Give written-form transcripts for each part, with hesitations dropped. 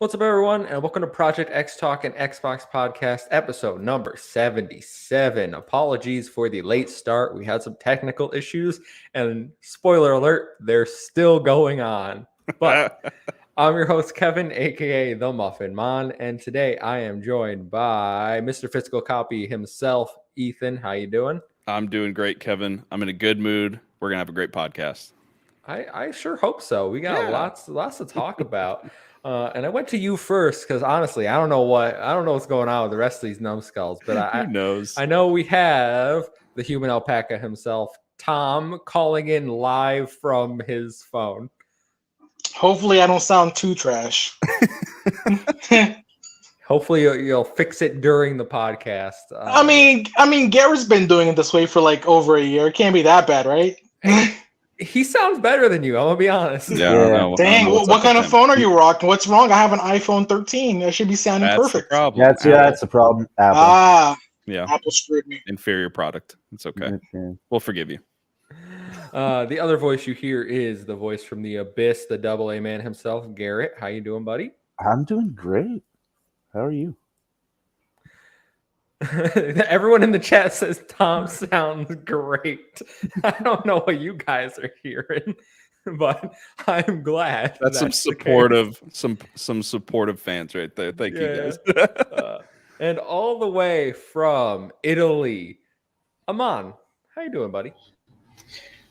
What's up, everyone, and welcome to Project XTalk and Xbox Podcast, episode number 77. Apologies for the late start. We had some technical issues, and spoiler alert, they're still going on. But I'm your host, Kevin, aka The Muffin Man, and today I am joined by Mr. Physical Copy himself, Ethan. How you doing? I'm doing great, Kevin. I'm in a good mood. We're gonna have a great podcast. I sure hope so. We got lots to talk about. And I went to you first because honestly, I don't know what's going on with the rest of these numbskulls, but Who knows? I know we have the human alpaca himself, Tom, calling in live from his phone. Hopefully, I don't sound too trash. Hopefully, you'll fix it during the podcast. I mean, Garrett's been doing it this way for like over a year. It can't be that bad, right? He sounds better than you. I'm gonna be honest. Yeah. I don't know. Dang, what kind of phone are you rocking? What's wrong? I have an iPhone 13. It should be sounding perfect. The problem. That's the problem. Apple. Yeah. Apple screwed me. Inferior product. It's okay. We'll forgive you. The other voice you hear is the voice from the abyss, the double A man himself, Garrett. How you doing, buddy? I'm doing great. How are you? Everyone in the chat says Tom sounds great. I don't know what you guys are hearing, but I'm glad. That's some supportive, some supportive fans right there. Thank you guys. And all the way from Italy, Aman, how you doing, buddy?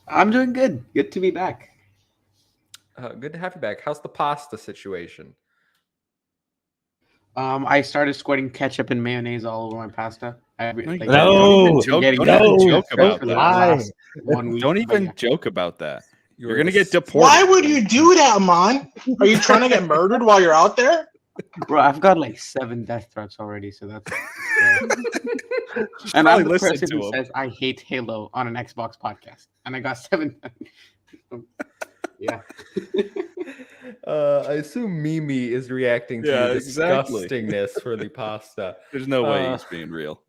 I'm doing good. Good to be back. Good to have you back. How's the pasta situation? I started squirting ketchup and mayonnaise all over my pasta. Don't even joke about that. You're gonna get deported. Why would you do that, Amon? Are you trying to get murdered while you're out there? Bro, I've got like 7 death threats already, so that's. And I'm the person who says I hate Halo on an Xbox podcast, and I got 7. Yeah. I assume Mimi is reacting to the disgustingness for the pasta. There's no way he's being real.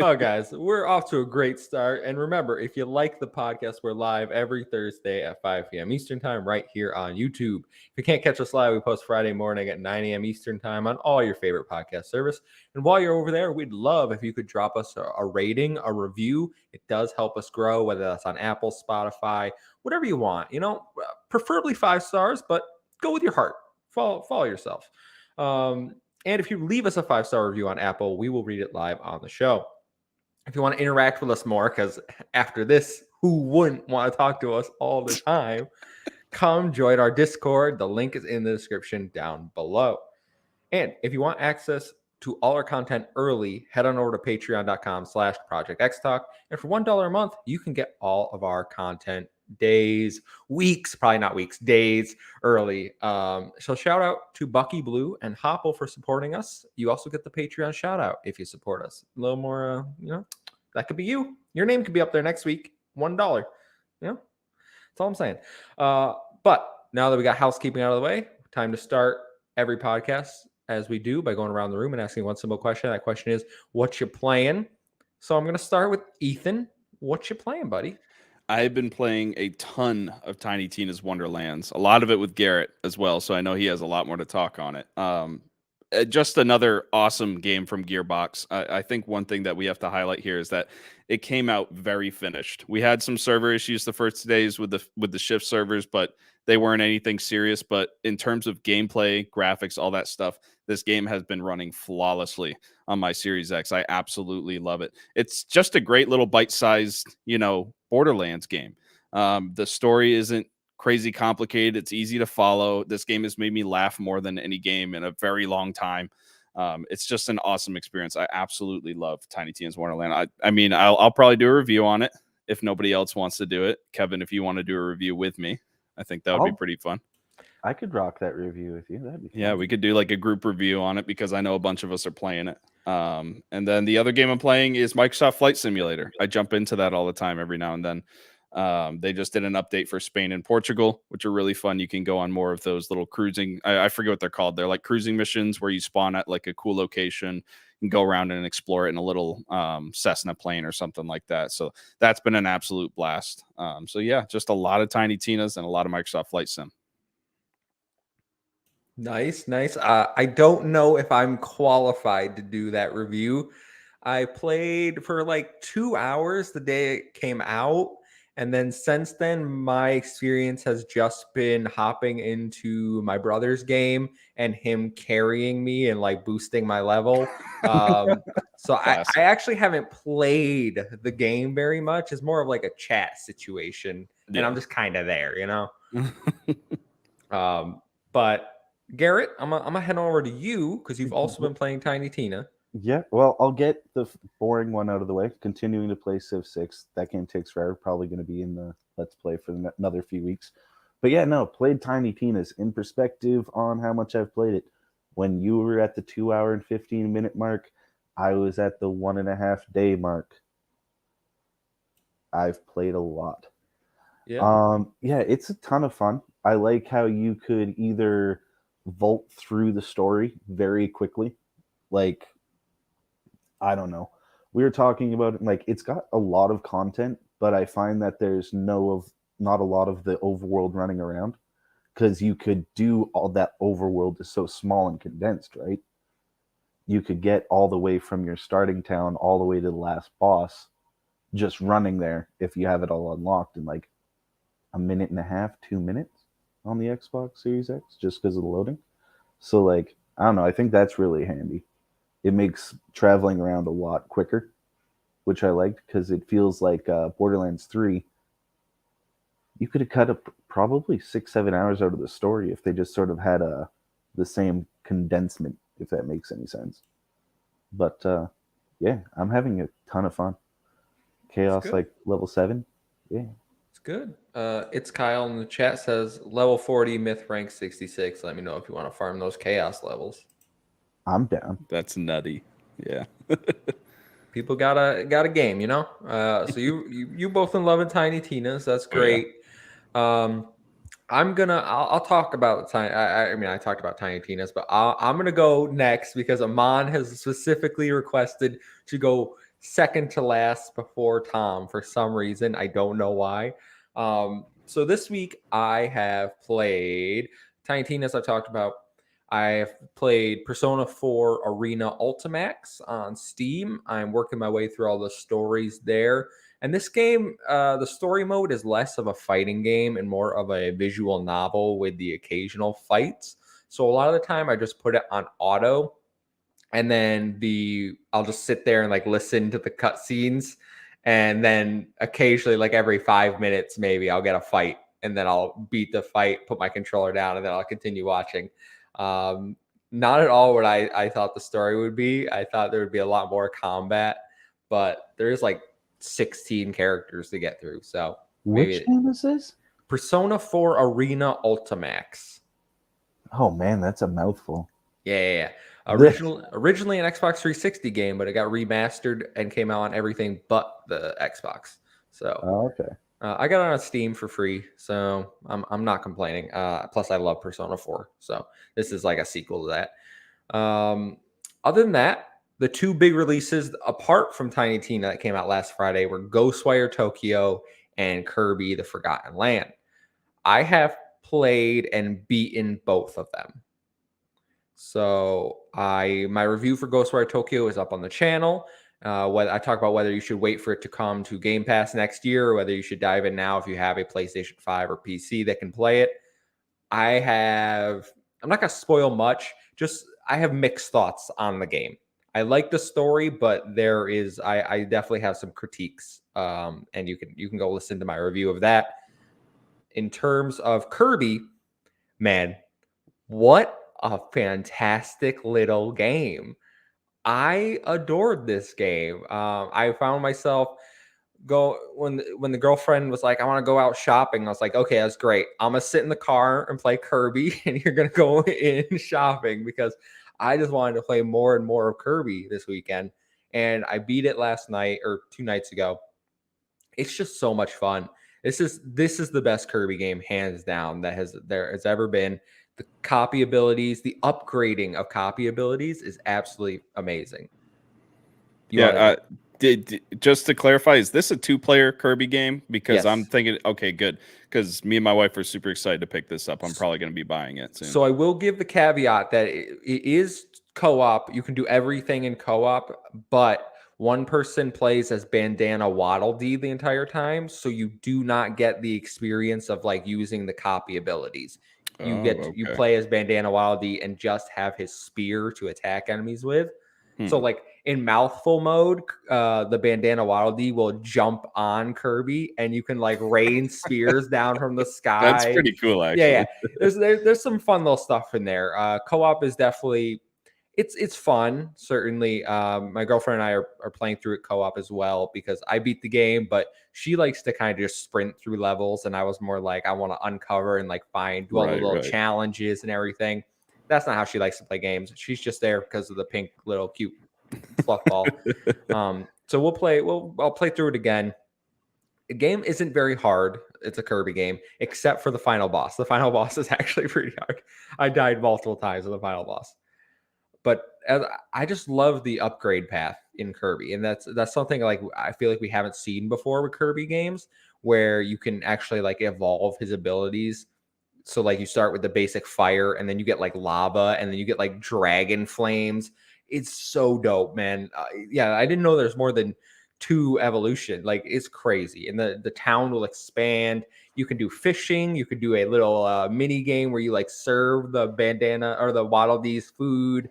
Oh, guys, we're off to a great start. And remember, if you like the podcast, we're live every Thursday at 5 p.m. Eastern time right here on YouTube. If you can't catch us live, we post Friday morning at 9 a.m. Eastern time on all your favorite podcast service. And while you're over there, we'd love if you could drop us a rating, a review. It does help us grow, whether that's on Apple, Spotify, whatever you want. You know, preferably 5 stars, but go with your heart. Follow yourself. And if you leave us a 5-star review on Apple, we will read it live on the show. If you want to interact with us more, because after this, who wouldn't want to talk to us all the time? Come join our Discord. The link is in the description down below. And if you want access to all our content early, head on over to patreon.com/projectxtalk. And for $1 a month, you can get all of our content days, weeks, probably not weeks, days early. So shout out to Bucky Blue and Hopple for supporting us. You also get the Patreon shout out if you support us. A little more, that could be you. Your name could be up there next week. $1. That's all I'm saying. But now that we got housekeeping out of the way, time to start every podcast as we do by going around the room and asking one simple question. That question is, what you playing? So I'm going to start with Ethan. What you playing, buddy? I've been playing a ton of Tiny Tina's Wonderlands, a lot of it with Garrett as well, so I know he has a lot more to talk on it. Just another awesome game from Gearbox. I think one thing that we have to highlight here is that it came out very finished. We had some server issues the first days with the shift servers, but they weren't anything serious. But in terms of gameplay, graphics, all that stuff, this game has been running flawlessly on my Series X. I absolutely love it. It's just a great little bite-sized, Borderlands game. The story isn't crazy complicated. It's easy to follow. This game has made me laugh more than any game in a very long time. It's just an awesome experience. I absolutely love Tiny Tina's Wonderland. I'll probably do a review on it if nobody else wants to do it. Kevin, if you want to do a review with me, I think that would be pretty fun. I could rock that review with you. That'd be fun. Yeah, we could do like a group review on it because I know a bunch of us are playing it. And then the other game I'm playing is Microsoft Flight Simulator. I jump into that all the time every now and then. They just did an update for Spain and Portugal, which are really fun. You can go on more of those little cruising. I forget what they're called. They're like cruising missions where you spawn at like a cool location and go around and explore it in a little Cessna plane or something like that. So that's been an absolute blast. So yeah, just a lot of Tiny Tinas and a lot of Microsoft Flight Sim. Nice, nice. I don't know if I'm qualified to do that review. I played for like 2 hours the day it came out. And then since then, my experience has just been hopping into my brother's game and him carrying me and like boosting my level. So I Classic. actually haven't played the game very much. It's more of like a chat situation. And I'm Yeah. just kind of there, you know? But Garrett, I'm gonna head over to you because you've also been playing Tiny Tina. Yeah, well, I'll get the boring one out of the way. Continuing to play Civ 6. That game takes forever. Probably going to be in the Let's Play for another few weeks. But yeah, no, played Tiny Tina's. In perspective on how much I've played it, when you were at the 2 hour and 15-minute mark, I was at the 1.5 day mark. I've played a lot. Yeah, it's a ton of fun. I like how you could either vault through the story very quickly, like, I don't know. We were talking about it, like, it's got a lot of content, but I find that there's not a lot of the overworld running around, because you could do all that. Overworld is so small and condensed, right? You could get all the way from your starting town all the way to the last boss just running there if you have it all unlocked in like a minute and a half, 2 minutes on the Xbox Series X, just because of the loading. So, like, I don't know. I think that's really handy. It makes traveling around a lot quicker, which I liked, because it feels like Borderlands 3. You could have cut up probably 6-7 hours out of the story if they just sort of had the same condensement, if that makes any sense. But yeah, I'm having a ton of fun. Chaos like level 7. Yeah. It's good. It's Kyle in the chat says level 40, myth rank 66. Let me know if you want to farm those chaos levels. I'm down. That's nutty. Yeah. People got a game, you know. So you both in love with Tiny Tina's. That's great. I'll talk about Tiny. I mean, I talked about Tiny Tina's, but I'm gonna go next because Amon has specifically requested to go second to last before Tom for some reason. I don't know why. So this week I have played Tiny Tina's. I talked about. I've played Persona 4 Arena Ultimax on Steam. I'm working my way through all the stories there. And this game, the story mode is less of a fighting game and more of a visual novel with the occasional fights. So a lot of the time I just put it on auto, and then I'll just sit there and like listen to the cutscenes. And then occasionally, like every 5 minutes, maybe I'll get a fight, and then I'll beat the fight, put my controller down, and then I'll continue watching. Not at all what I thought the story would be. I thought there would be a lot more combat, but there's like 16 characters to get through. So Which game is this? Persona 4 Arena Ultimax. Oh man, that's a mouthful. Yeah. Originally an Xbox 360 game, but it got remastered and came out on everything but the Xbox. So okay. I got it on Steam for free, so I'm not complaining. Plus, I love Persona 4, so this is like a sequel to that. Other than that, the two big releases apart from Tiny Tina that came out last Friday were Ghostwire Tokyo and Kirby: The Forgotten Land. I have played and beaten both of them. So my review for Ghostwire Tokyo is up on the channel. I talk about whether you should wait for it to come to Game Pass next year, or whether you should dive in now if you have a PlayStation 5 or PC that can play it. I'm not going to spoil much. I have mixed thoughts on the game. I like the story, but I definitely have some critiques. And you can go listen to my review of that. In terms of Kirby, man, what a fantastic little game. I adored this game. I found myself when the girlfriend was like, I want to go out shopping. I was like, okay, that's great. I'm going to sit in the car and play Kirby, and you're going to go in shopping, because I just wanted to play more and more of Kirby this weekend. And I beat it last night or 2 nights ago. It's just so much fun. This is the best Kirby game, hands down, there has ever been. The copy abilities, the upgrading of copy abilities is absolutely amazing. Just to clarify, is this a 2-player Kirby game? Because I'm Yes. thinking, okay, good. Because me and my wife are super excited to pick this up. I'm probably going to be buying it soon. So I will give the caveat that it is co-op. You can do everything in co-op, but one person plays as Bandana Waddle Dee the entire time, so you do not get the experience of like using the copy abilities. You you play as Bandana Waddle Dee and just have his spear to attack enemies with. So like in mouthful mode, the Bandana Waddle Dee will jump on Kirby and you can like rain spears down from the sky. That's pretty cool, actually. Yeah. There's some fun little stuff in there. Co-op is definitely it's fun. Certainly, my girlfriend and I are playing through it co-op as well because I beat the game, but she likes to kind of just sprint through levels, and I was more like I want to uncover and like do all the little challenges and everything. That's not how she likes to play games. She's just there because of the pink little cute fluff ball. So I'll play through it again. The game isn't very hard. It's a Kirby game, except for the final boss. The final boss is actually pretty hard. I died multiple times with the final boss. But I just love the upgrade path in Kirby. And that's something like I feel like we haven't seen before with Kirby games, where you can actually like evolve his abilities. So like you start with the basic fire, and then you get like lava, and then you get like dragon flames. It's so dope, man. Yeah, I didn't know there's more than 2 evolution. Like it's crazy. And the town will expand. You can do fishing. You could do a little mini game where you like serve the bandana or the Waddle Dee's food.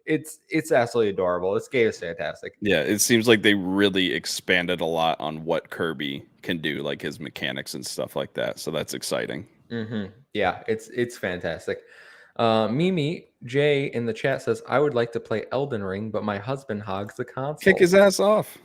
It's absolutely adorable. This game is fantastic. Yeah, it seems like they really expanded a lot on what Kirby can do, like his mechanics and stuff like that. So that's exciting. Yeah, it's fantastic. Mimi J in the chat says, I would like to play Elden Ring, but my husband hogs the console. Kick his ass off.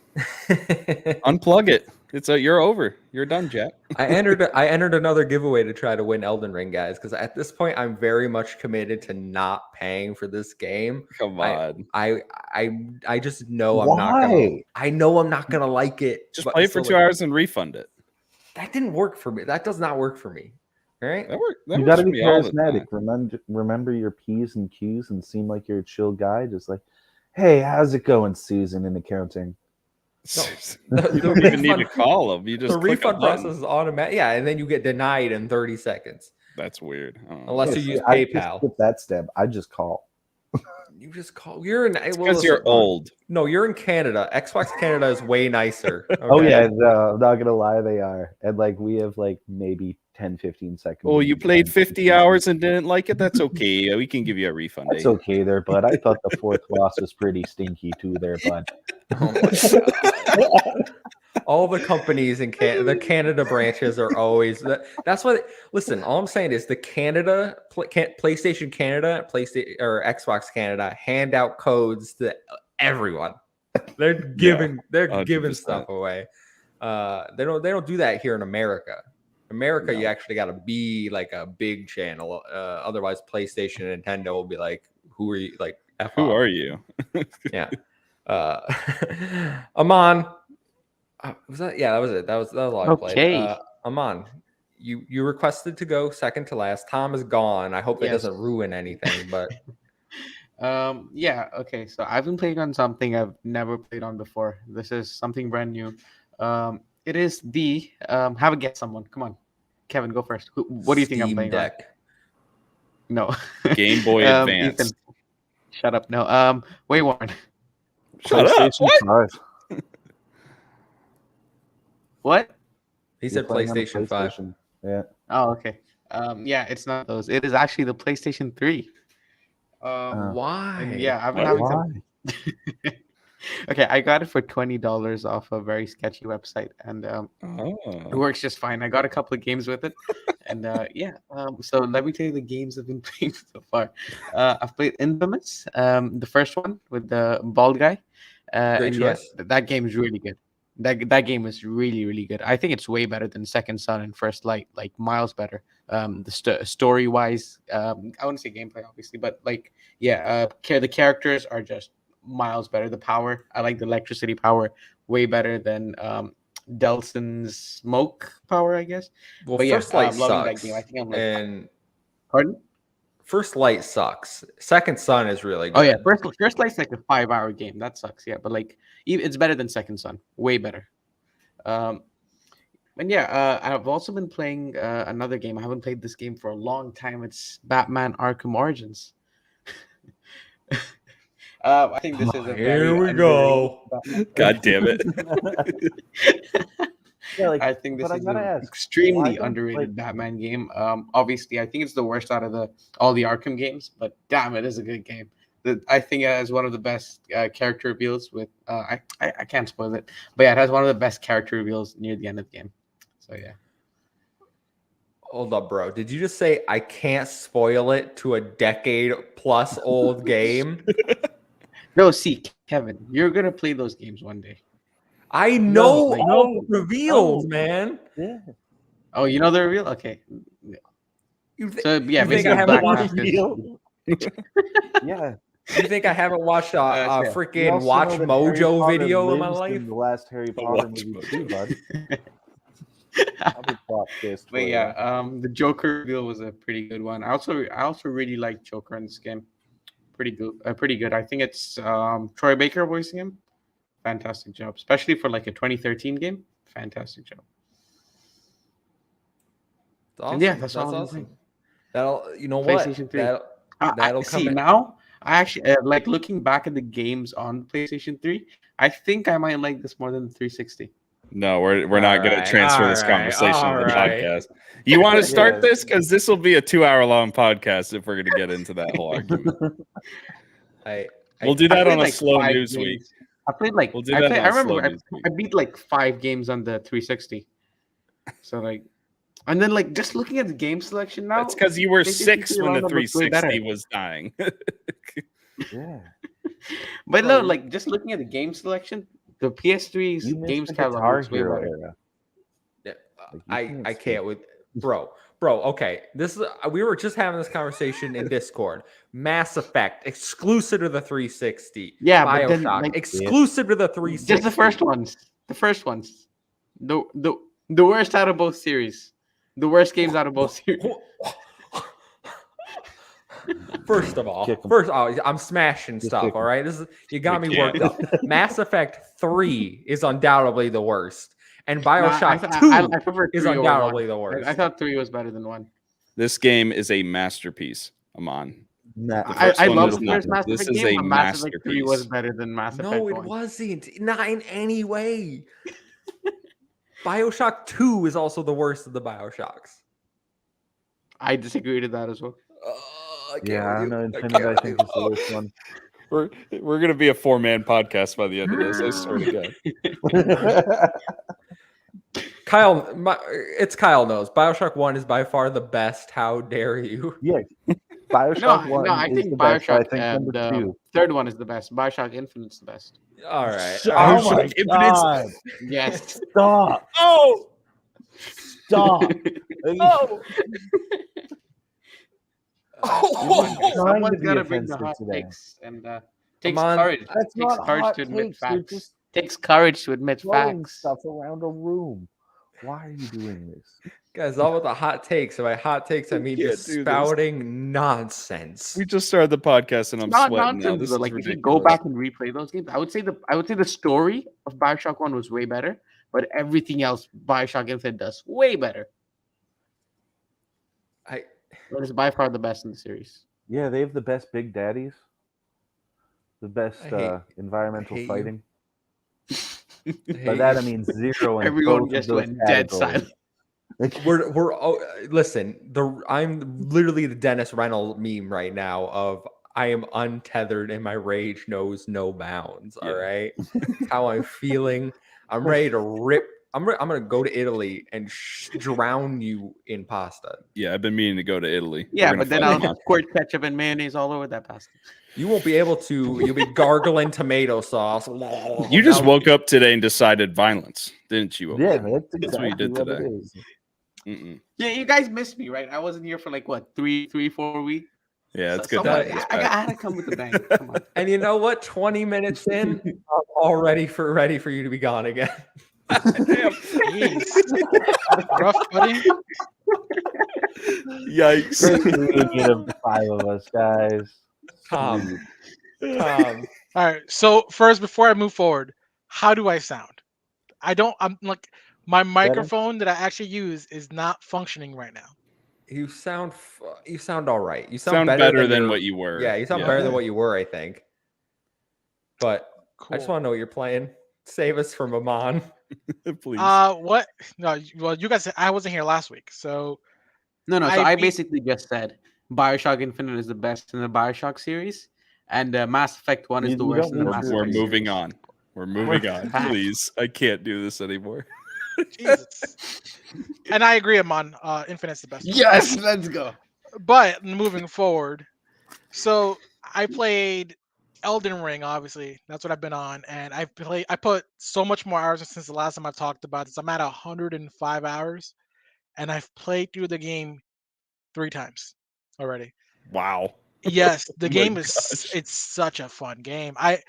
Unplug it. You're over. You're done, Jack. I entered another giveaway to try to win Elden Ring, guys, because at this point I'm very much committed to not paying for this game. Come on. I just know I'm not gonna like it. Just play it for 2 hours and refund it. That didn't work for me. That does not work for me. All right. You got to be charismatic. Remember your P's and Q's and seem like you're a chill guy. Just like, hey, how's it going, Susan, in accounting? No, you don't even need to call them. You just the refund process is automatic. Yeah, and then you get denied in 30 seconds. That's weird. Unless you use PayPal. Skip that step. I just call. You just call. You're in because you're old. No, you're in Canada. Xbox Canada is way nicer. Okay? Oh yeah, no, I'm not gonna lie, they are. And like we have like maybe 10-15 seconds. Oh, you played 50 hours and didn't like it? That's okay. We can give you a refund. That's okay there, bud. I thought the 4th boss was pretty stinky too there, bud. All the companies in Canada, the Canada branches are always that's what. Listen, all I'm saying is the PlayStation Canada, PlayStation or Xbox Canada hand out codes to everyone. They're giving giving stuff away. They don't do that here in America. America, you actually got to be like a big channel. Otherwise, PlayStation and Nintendo will be like, "Who are you?" Like, who are you? Yeah. Amon. Was that? Yeah, that was it. That was all I played. Amon, you requested to go second to last. Tom is gone. I hope it doesn't ruin anything, but yeah, okay. So I've been playing on something I've never played on before. This is something brand new. It is the have a guess, someone. Come on. Kevin, go first. What do you think I'm playing on? No. Game Boy Advance. Ethan, shut up. No. Wait, Warren. PlayStation 5. What? He said PlayStation 5. Yeah. Oh, okay. Yeah, it's not those. It is actually the PlayStation 3. Why? Yeah, I've been having some. Okay, I got it for $20 off a very sketchy website, and it works just fine. I got a couple of games with it, and so let me tell you the games I've been playing so far. I've played Infamous, the first one with the bald guy, and yes, that game is really good. That game is really, really good. I think it's way better than Second Son and First Light, like miles better. The story wise, I wouldn't say gameplay obviously, but like the characters are just miles better. The power, I like the electricity power way better than Delson's smoke power, I guess. Well, but First Light I'm loving sucks. that game. I think I'm and pardon? First Light sucks. Second Son is really good. Oh yeah, First Light's like a 5-hour game. That sucks. Yeah, but like it's better than Second Son. Way better. And yeah, I've also been playing another game. I haven't played this game for a long time. It's Batman Arkham Origins. I think this is a Here we go. God damn it. Yeah, like, I think this but I is gotta an ask, why extremely don't, underrated like- Batman game. Obviously, I think it's the worst out of all the Arkham games, but damn, it is a good game. I think it has one of the best character reveals. With I can't spoil it, but yeah, it has one of the best character reveals near the end of the game. So yeah. Hold up, bro. Did you just say I can't spoil it to a decade plus old game? No, see, Kevin, you're gonna play those games one day. I know No, all the reveals, man. Yeah. Oh, you know the reveal? Okay. You, th- So yeah, you think I basically haven't Black watched Mask is- Yeah. you think I haven't watched a Yeah. We freaking also Watch know that Mojo Harry Potter video in my lives life? in the last Harry Potter Watch movie Mojo. too, bud. I'll be plot twist for But you. yeah, the Joker reveal was a pretty good one. I also really like Joker in this game. Pretty good. I think it's Troy Baker voicing him. Fantastic job, especially for like a 2013 game. Fantastic job. That's And yeah, awesome. that's That's all I'm awesome. saying. That'll, you know what? PlayStation 3. That'll I come see in. now. I actually like looking back at the games on PlayStation 3. I think I might like this more than the 360. No, we're not going to Alright, transfer this alright, conversation to the alright. podcast. You want to start Yeah. this? Because this will be a 2-hour long podcast if we're going to get into that whole argument. We'll do I that played, on a like, slow 5 news games. week. I played like We'll do I, that played, on I a slow remember news week. I beat like 5 games on the 360. So like, and then like just looking at the game selection now. That's because you were PlayStation 6 3 when the lineup looks way better. 360 was dying. Yeah. But Bro, no, like just looking at the game selection, the PS3's You missed games the catalog Guitar looks way Hero better. era. Yeah, Like, you I skip. can't with bro. Okay, this is we were just having this conversation in Discord. Mass Effect exclusive to the 360. Yeah, but BioShock then, like, exclusive to the 360. Just the first ones. The first ones. The worst out of both series. The worst games out of both series. First of all, Kick 'em. I'm smashing stuff. kick 'em. All right, this is you got We me can't. worked up. Mass Effect 3 is undoubtedly the worst, and Nah, BioShock 2 I prefer is 3 over undoubtedly 1. the worst. I thought 3 was better than 1. This game is a masterpiece, Amon. Nah, The first I one love was the not. first Mass This Effect is game, a but Mass Effect 3 was masterpiece. better than Mass Effect No, it 1. wasn't. Not in any way. BioShock 2 is also the worst of the BioShocks. I disagree with that as well. yeah, I know Infinite, I think is the worst one. We're gonna be a 4-man podcast by the end of this. I swear to God. Kyle, Kyle knows. BioShock 1 is by far the best. How dare you? Yeah, Bioshock 1 I is think the best. I BioShock think and number 2. third one is the best. BioShock Infinite's the best. All right. Oh all my right. god! Yes. Stop! Oh, Stop! oh, Someone's be got to bring the offensive hot today. takes, and takes on. courage. That's Takes not courage hot to admit takes. You're facts. just Takes courage to admit throwing facts. stuff around a room. Why are you doing this? Guys, all about the hot takes. So by hot takes, I mean can't just do this. spouting nonsense. we just started the podcast and I'm Not sweating now. nonsense, This though. is Like if you ridiculous. go back and replay those games, I would say the story of BioShock 1 was way better, but everything else BioShock Infinite does way better. I It is by far the best in the series. Yeah, they have the best big daddies, the best I hate- environmental hate you. fighting. hate By that I you. mean zero in Everyone both just of those went dead categories. silent. Listen, I'm literally the Dennis Reynolds meme right now of I am untethered and my rage knows no bounds. All right, That's how I'm feeling. I'm ready to rip. I'm gonna go to Italy and drown you in pasta. Yeah, I've been meaning to go to Italy. We're Yeah, gonna but then find I'll out. squirt ketchup and mayonnaise all over that pasta. You won't be able to. You'll be gargling tomato sauce. You just woke up today and decided violence, didn't you? Yeah, Omar? that's exactly what you did what today. it is. Mm-mm. Yeah, you guys missed me, right? I wasn't here for like what 4 weeks. Yeah, it's So good. someone- to have you I back. had to come with the bang. Come on. And you know what? 20 minutes in, I'm all ready for you to be gone again. Jeez. Rough, buddy. Yikes. Great reunion of the 5 of us, guys. Tom. Sweet. Tom. All right. So first, before I move forward, how do I sound? I'm like my microphone that I actually use is not functioning right now. You sound all right. You Sound better than what you were. Yeah, you sound better than what you were, I think. But Cool. I just want to know what you're playing. Save us from Amon. Please. What? No, well, you guys, I wasn't here last week, so No. So I beat- basically just said BioShock Infinite is the best in the BioShock series, and Mass Effect 1 is You the don't worst in the need Mass to- We're Effect moving series. on. We're moving on. back. Please. I can't do this anymore. Jesus. And I agree, Amon. Infinite's the best. one. Yes, let's go. But moving forward, so I played Elden Ring. Obviously, that's what I've been on, and I put so much more hours since the last time I've talked about this. I'm at 105 hours, and I've played through the game 3 times already. Wow. Yes, the Oh my game is gosh. it's such a fun game. I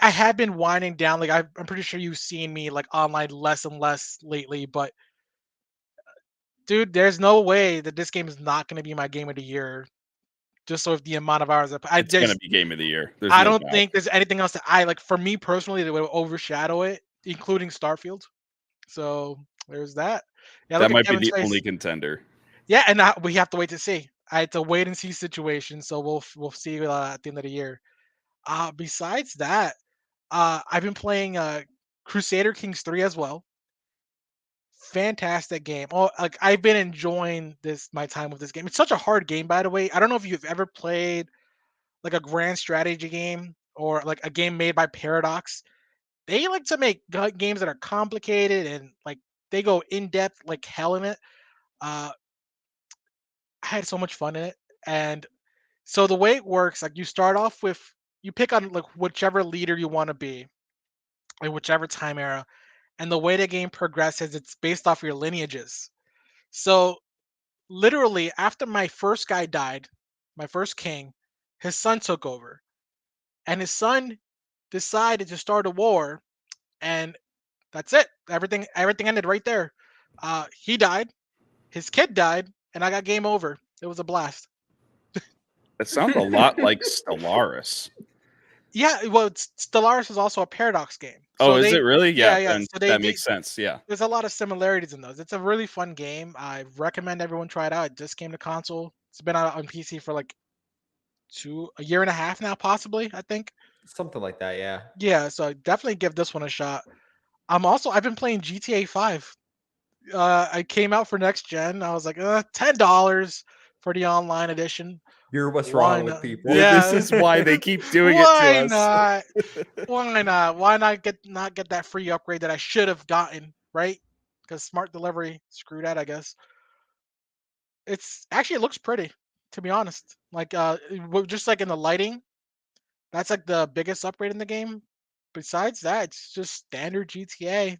have been winding down. Like I'm pretty sure you've seen me like online less and less lately, but dude, there's no way that this game is not going to be my game of the year. Just so if the amount of hours It's going to be game of the year. There's I no don't doubt. think there's anything else that I like for me personally that would overshadow it, including Starfield. So there's that. Yeah, That look at might be Kevin's the face. only contender. Yeah, and we have to wait to see. It's a wait and see situation, so we'll see at the end of the year. Besides that, I've been playing Crusader Kings 3 as well. Fantastic game. Oh, like I've been enjoying my time with this game. It's such a hard game, by the way. I don't know if you've ever played like a grand strategy game or like a game made by Paradox. They like to make games that are complicated and like they go in depth like hell in it. I had so much fun in it, and so the way it works, like you start off with you pick on like whichever leader you want to be, in whichever time era, and the way the game progresses, it's based off your lineages. So literally, after my first guy died, my first king, his son took over, and his son decided to start a war, and that's it. Everything ended right there. He died, his kid died, and I got game over. It was a blast. It sounds a lot like Stellaris. Yeah, well, Stellaris is also a Paradox game. Oh, is it really? Yeah, yeah. then So that makes sense. Yeah. there's a lot of similarities in those. It's a really fun game. I recommend everyone try it out. It just came to console. It's been out on PC for like a year and a half now, possibly. I think. Something like that, yeah. Yeah, so definitely give this one a shot. I've been playing GTA 5. I came out for next gen. I was like, $10 for the online edition. You're what's Why wrong with not? people. Yeah. This is why they keep doing Why it to us. not? Why not? Why not get that free upgrade that I should have gotten, right? Because Smart Delivery screwed that, I guess. It looks pretty, to be honest. Like just like in the lighting, that's like the biggest upgrade in the game. Besides that, it's just standard GTA,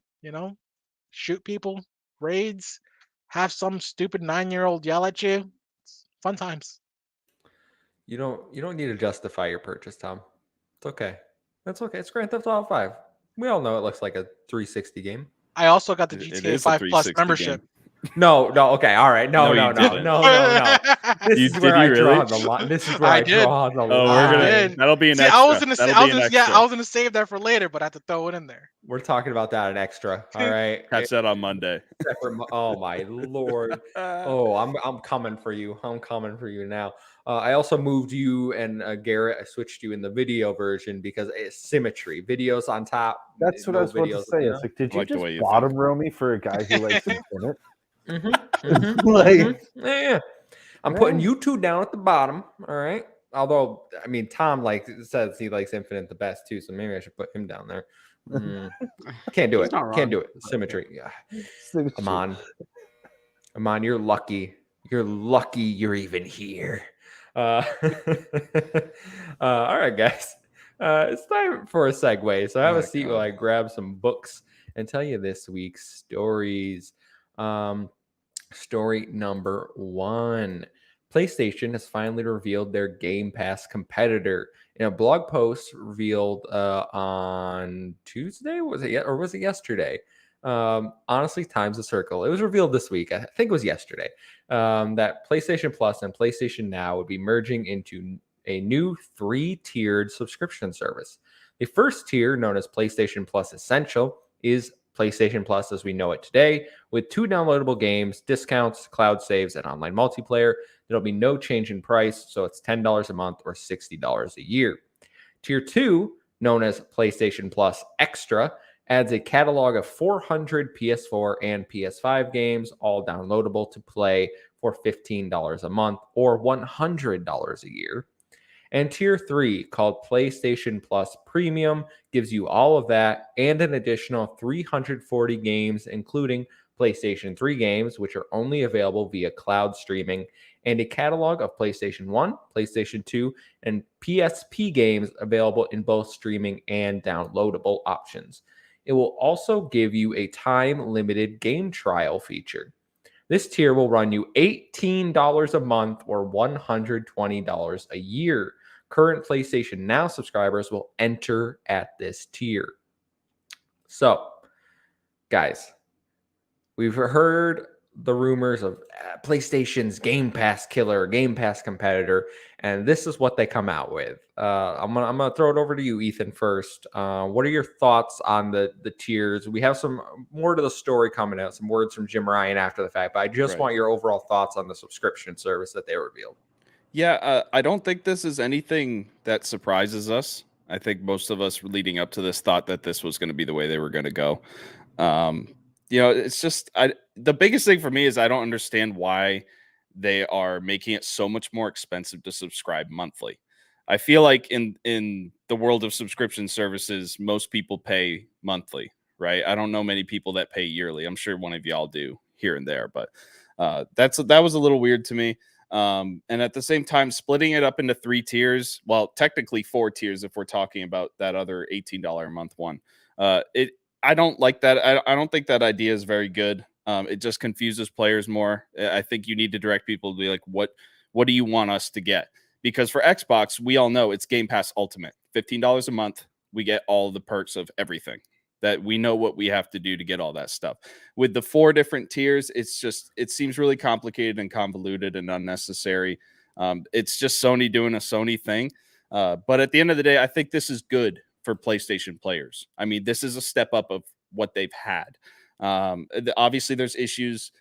shoot people, raids, have some stupid 9-year-old yell at you. It's fun times. You don't need to justify your purchase, Tom. It's okay. That's okay. It's Grand Theft Auto 5. We all know it looks like a 360 game. I also got the It GTA is a 5 Plus 360 membership. No, okay, all right. No. No, you didn't. This You- is did where you I really? draw the line. This is where I I did. draw the Oh, line. did. that'll be an See, extra. I was gonna say, That'll be an extra. I was gonna save that for later, but I had to throw it in there. We're talking about that an extra. All right. Catch that on Monday. Oh my lord. Oh, I'm coming for you. I'm coming for you now. I also moved you and Garrett. I switched you in the video version because it's symmetry. Videos on top. That's what I was about to say. It's like, did you like the just way you bottom row me for a guy who likes Infinite? Yeah. I'm putting you two down at the bottom. All right. Although, I mean, Tom says he likes Infinite the best too, so maybe I should put him down there. Can't do He's it. not Can't wrong. do it. Symmetry. Yeah. Amon, you're lucky. You're lucky you're even here. All right, guys. It's time for a segue. So have a seat while I grab some books and tell you this week's stories. Story number 1. PlayStation has finally revealed their Game Pass competitor. In a blog post revealed on Tuesday, was it yesterday? Honestly, time's a circle. It was revealed this week. I think it was yesterday, that PlayStation Plus and PlayStation Now would be merging into a new 3-tiered subscription service. The first tier, known as PlayStation Plus Essential, is PlayStation Plus as we know it today, with 2 downloadable games, discounts, cloud saves, and online multiplayer. There'll be no change in price, so it's $10 a month or $60 a year. Tier 2, known as PlayStation Plus Extra, adds a catalog of 400 PS4 and PS5 games, all downloadable to play for $15 a month or $100 a year. And Tier 3, called PlayStation Plus Premium, gives you all of that and an additional 340 games, including PlayStation 3 games, which are only available via cloud streaming, and a catalog of PlayStation 1, PlayStation 2, and PSP games available in both streaming and downloadable options. It will also give you a time-limited game trial feature. This tier will run you $18 a month or $120 a year. Current PlayStation Now subscribers will enter at this tier. So, guys, we've heard the rumors of PlayStation's Game Pass killer, Game Pass competitor, and this is what they come out with. I'm gonna throw it over to you, Ethan, first. What are your thoughts on the tiers? We have some more to the story coming out, some words from Jim Ryan after the fact, but I just want your overall thoughts on the subscription service that they revealed. Yeah, I don't think this is anything that surprises us. I think most of us leading up to this thought that this was going to be the way they were going to go. It's just the biggest thing for me is I don't understand why they are making it so much more expensive to subscribe monthly. I feel like in the world of subscription services, most people pay monthly, right? I don't know many people that pay yearly. I'm sure one of y'all do here and there, but that was a little weird to me. And at the same time, splitting it up into 3 tiers, well, technically 4 tiers if we're talking about that other $18 a month one. I don't like that. I don't think that idea is very good. It just confuses players more. I think you need to direct people to be like, what do you want us to get? Because for Xbox, we all know it's Game Pass Ultimate. $15 a month, we get all the perks of everything. That we know what we have to do to get all that stuff. With the 4 different tiers, it seems really complicated and convoluted and unnecessary. It's just Sony doing a Sony thing. But at the end of the day, I think this is good for PlayStation players. I mean, this is a step up of what they've had. Obviously, there's issues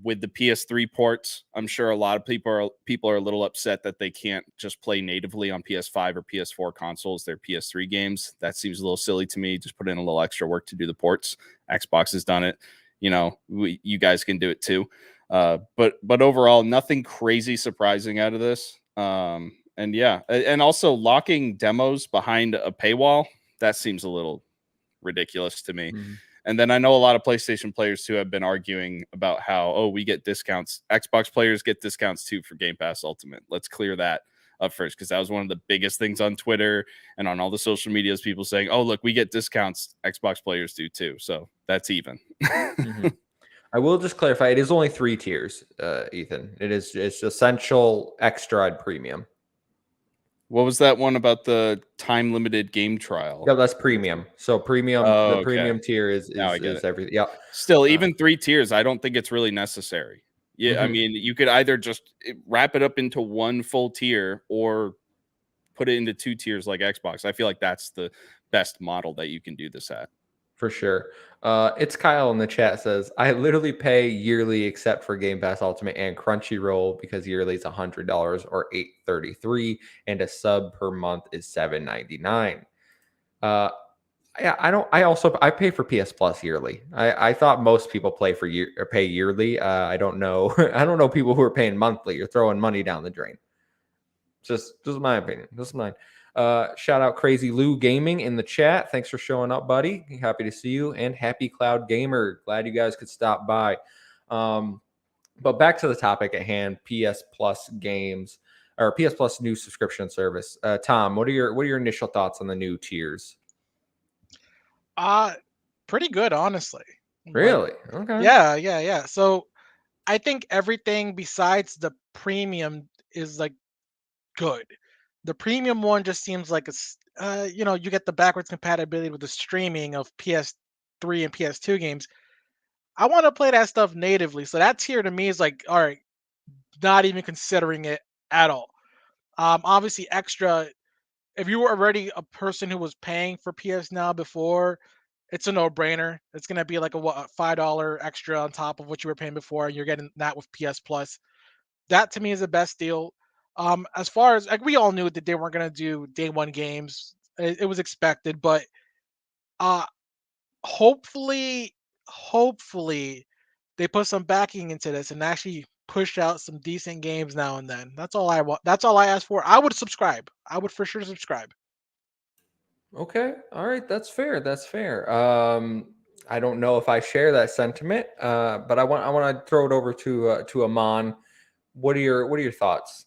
with the PS3 ports. I'm sure a lot of people are a little upset that they can't just play natively on PS5 or PS4 consoles their PS3 games. That seems a little silly to me. Just put in a little extra work to do the ports. Xbox has done it. You guys can do it too. But overall, nothing crazy surprising out of this. And also locking demos behind a paywall, that seems a little ridiculous to me. Mm-hmm. And then I know a lot of PlayStation players who have been arguing about how, we get discounts. Xbox players get discounts too for Game Pass Ultimate. Let's clear that up first, because that was one of the biggest things on Twitter and on all the social medias, people saying, look, we get discounts. Xbox players do too. So that's even. Mm-hmm. I will just clarify, it is only 3 tiers, Ethan. It's Essential, Extra, and Premium. What was that one about the time limited game trial? Yeah, that's premium. So premium, the premium tier is everything. Yeah. Still, even 3 tiers, I don't think it's really necessary. Yeah, mm-hmm. I mean, you could either just wrap it up into 1 full tier or put it into 2 tiers like Xbox. I feel like that's the best model that you can do this at. For sure. It's Kyle in the chat says, I literally pay yearly except for Game Pass Ultimate and Crunchyroll because yearly is $100 or $833 and a sub per month is $7.99. Yeah, I pay for PS Plus yearly. I thought most people pay yearly. I don't know. I don't know people who are paying monthly. You're throwing money down the drain. Just my opinion. Just mine. Shout out Crazy Lou Gaming in the chat. Thanks for showing up, buddy. Happy to see you. And Happy Cloud Gamer. Glad you guys could stop by. But back to the topic at hand, PS Plus games or PS Plus new subscription service. Tom, what are your initial thoughts on the new tiers? Pretty good, honestly. Really? Okay. Yeah. So I think everything besides the premium is like good. The premium one just seems like you get the backwards compatibility with the streaming of PS PS3 and PS2 games. I want to play that stuff natively. So that tier to me is like, all right, not even considering it at all. Obviously, extra. If you were already a person who was paying for PS Now before, it's a no-brainer. It's gonna be like a $5 extra on top of what you were paying before, and you're getting that with PS Plus. That to me is the best deal. As far as like we all knew that they weren't gonna do day one games. It was expected, but uh, hopefully, hopefully, they put some backing into this and actually push out some decent games now and then. That's all I want. That's all I ask for. I would subscribe. I would for sure subscribe. Okay. All right. That's fair. That's fair. I don't know if I share that sentiment, but I want to throw it over to Aman. What are your thoughts?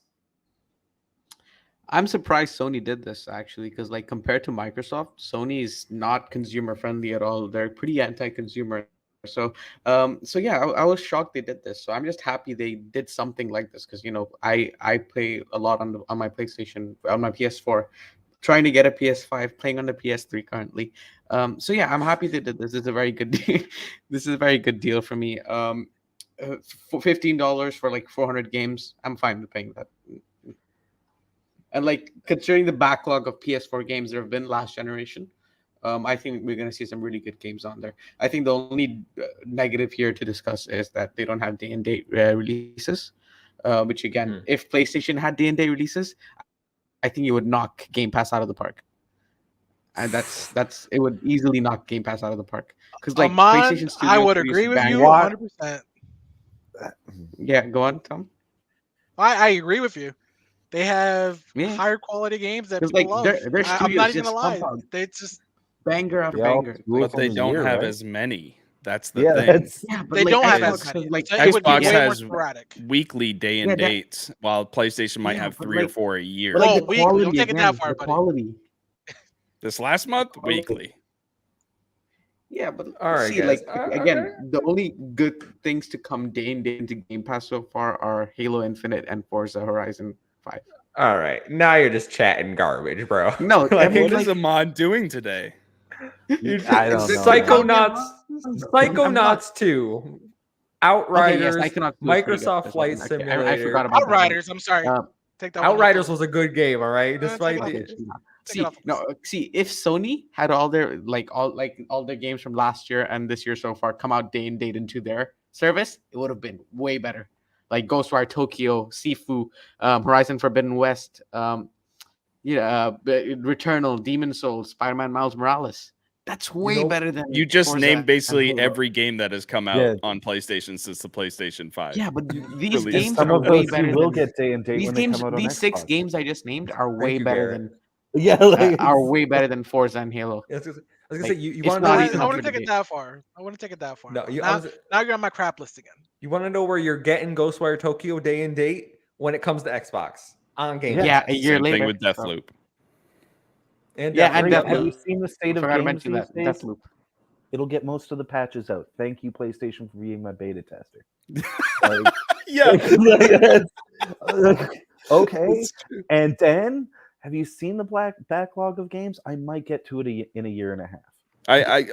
I'm surprised Sony did this actually, because like compared to Microsoft, Sony is not consumer friendly at all. They're pretty anti-consumer. So, so yeah, I was shocked they did this. So I'm just happy they did something like this, because I play a lot on my PlayStation, on my PS4, trying to get a PS5, playing on the PS3 currently. So yeah, I'm happy they did this. This is a very good deal. This is a very good deal for me. For $15 for like 400 games, I'm fine with paying that. And like considering the backlog of PS4 games there have been last generation, I think we're going to see some really good games on there. I think the only negative here to discuss is that they don't have day and date releases, which again, if PlayStation had day and date releases, I think it would knock Game Pass out of the park. And that's it would easily knock Game Pass out of the park. Because like PlayStation Studios, I would agree with you 100%. Yeah, go on, Tom. I agree with you. They have higher quality games that people love. I'm not even gonna lie. They just banger after banger. But they don't have as many. That's the thing. They don't have as many. Like Xbox has weekly day and dates, while PlayStation might have 3 or 4 a year. Oh, weekly. Don't take it that far, buddy. This last month, weekly. Yeah, but all right, see, guys. Again, the only good things to come day and day into Game Pass so far are Halo Infinite and Forza Horizon 5. All right, now you're just chatting garbage, bro. No, what is Amon doing today? I don't know. Psychonauts 2, Outriders, Microsoft Flight Simulator. I forgot about Outriders. I'm sorry. Take that. Outriders was a good game, all right. Despite See, if Sony had all their games from last year and this year so far come out day and date into their service, it would have been way better. Like Ghostwire Tokyo, Sifu, Horizon Forbidden West, Returnal, Demon Souls, Spider-Man Miles Morales. That's way better than you just named basically every game that has come out on PlayStation since the PlayStation 5. Yeah, but these games are way better. Will get day and date these when games. They come out these on 6 Xbox. games I just named are way better than. Yeah, are way better than Forza and Halo. I was gonna say you want to know. I want to take it that far. No, now you're on my crap list again. You want to know where you're getting Ghostwire Tokyo day and date when it comes to Xbox on Game Pass. Yeah, a year later. Thing with Deathloop. And Deathloop. Have you seen the state of games these days? Deathloop. It'll get most of the patches out. Thank you, PlayStation, for being my beta tester. Okay. And then, have you seen the backlog of games? I might get to it in a year and a half.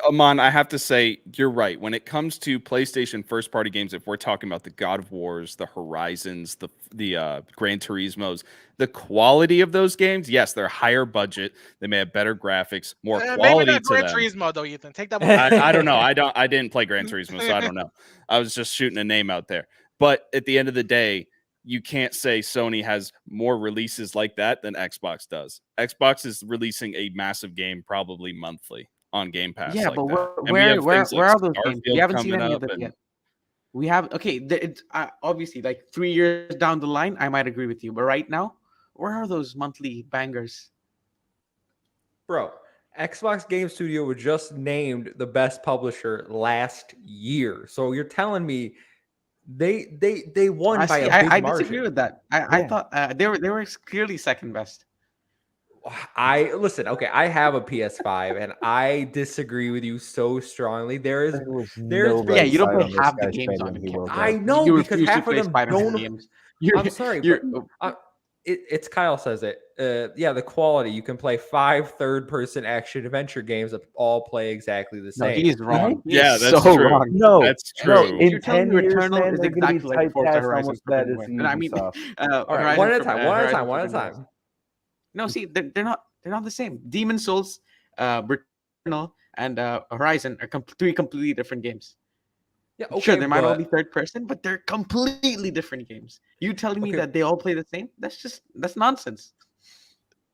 Amon, I have to say, you're right. When it comes to PlayStation first-party games, if we're talking about the God of Wars, the Horizons, the Gran Turismos, the quality of those games, yes, they're higher budget. They may have better graphics, more quality maybe not to Gran them. Turismo, though, Ethan. Take that. I don't know. I didn't play Gran Turismo, so I don't know. I was just shooting a name out there. But at the end of the day, you can't say Sony has more releases like that than Xbox does. Xbox is releasing a massive game probably monthly on Game Pass. Yeah, like but that. where are those games? We haven't seen any of them yet. We have obviously like 3 years down the line, I might agree with you, but right now, where are those monthly bangers? Bro, Xbox Game Studio was just named the best publisher last year. So you're telling me they won by a big margin. I disagree with that. I thought they were clearly second best. Okay, I have a PS5 and I disagree with you so strongly. You don't play half the games on it. I know, because half of them don't. I'm sorry. it's Kyle says it. Yeah, the quality. You can play 5 third-person action adventure games that all play exactly the No, same. he is wrong. He Yeah, is that's so true. wrong. No, That's No, true. if in you're telling 10 me years, Returnal man, is they're going to be exactly like Forza typecast Horizon almost bad Forbidden as West. And I mean, Ubisoft. All right, Horizon one at a for- time. One at a Horizon time. One at a Forbidden West. time. No, see, they're not the same. Demon Souls, Returnal, and Horizon are three completely different games. Yeah, Sure, okay, they might all but be third person, but they're completely different games. You telling me Okay. that they all play the same? That's nonsense.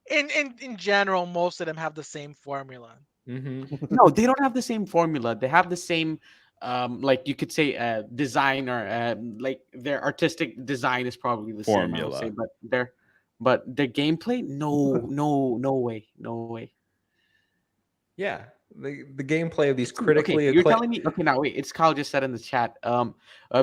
In general, most of them have the same formula. No, they don't have the same formula. They have the same, like you could say, design or like their artistic design is probably the same. I would say, Formula. but their gameplay, no way, no way. yeah, the gameplay of these Okay, critically you're acclaimed. telling me. Okay, now wait. It's Kyle just said in the chat.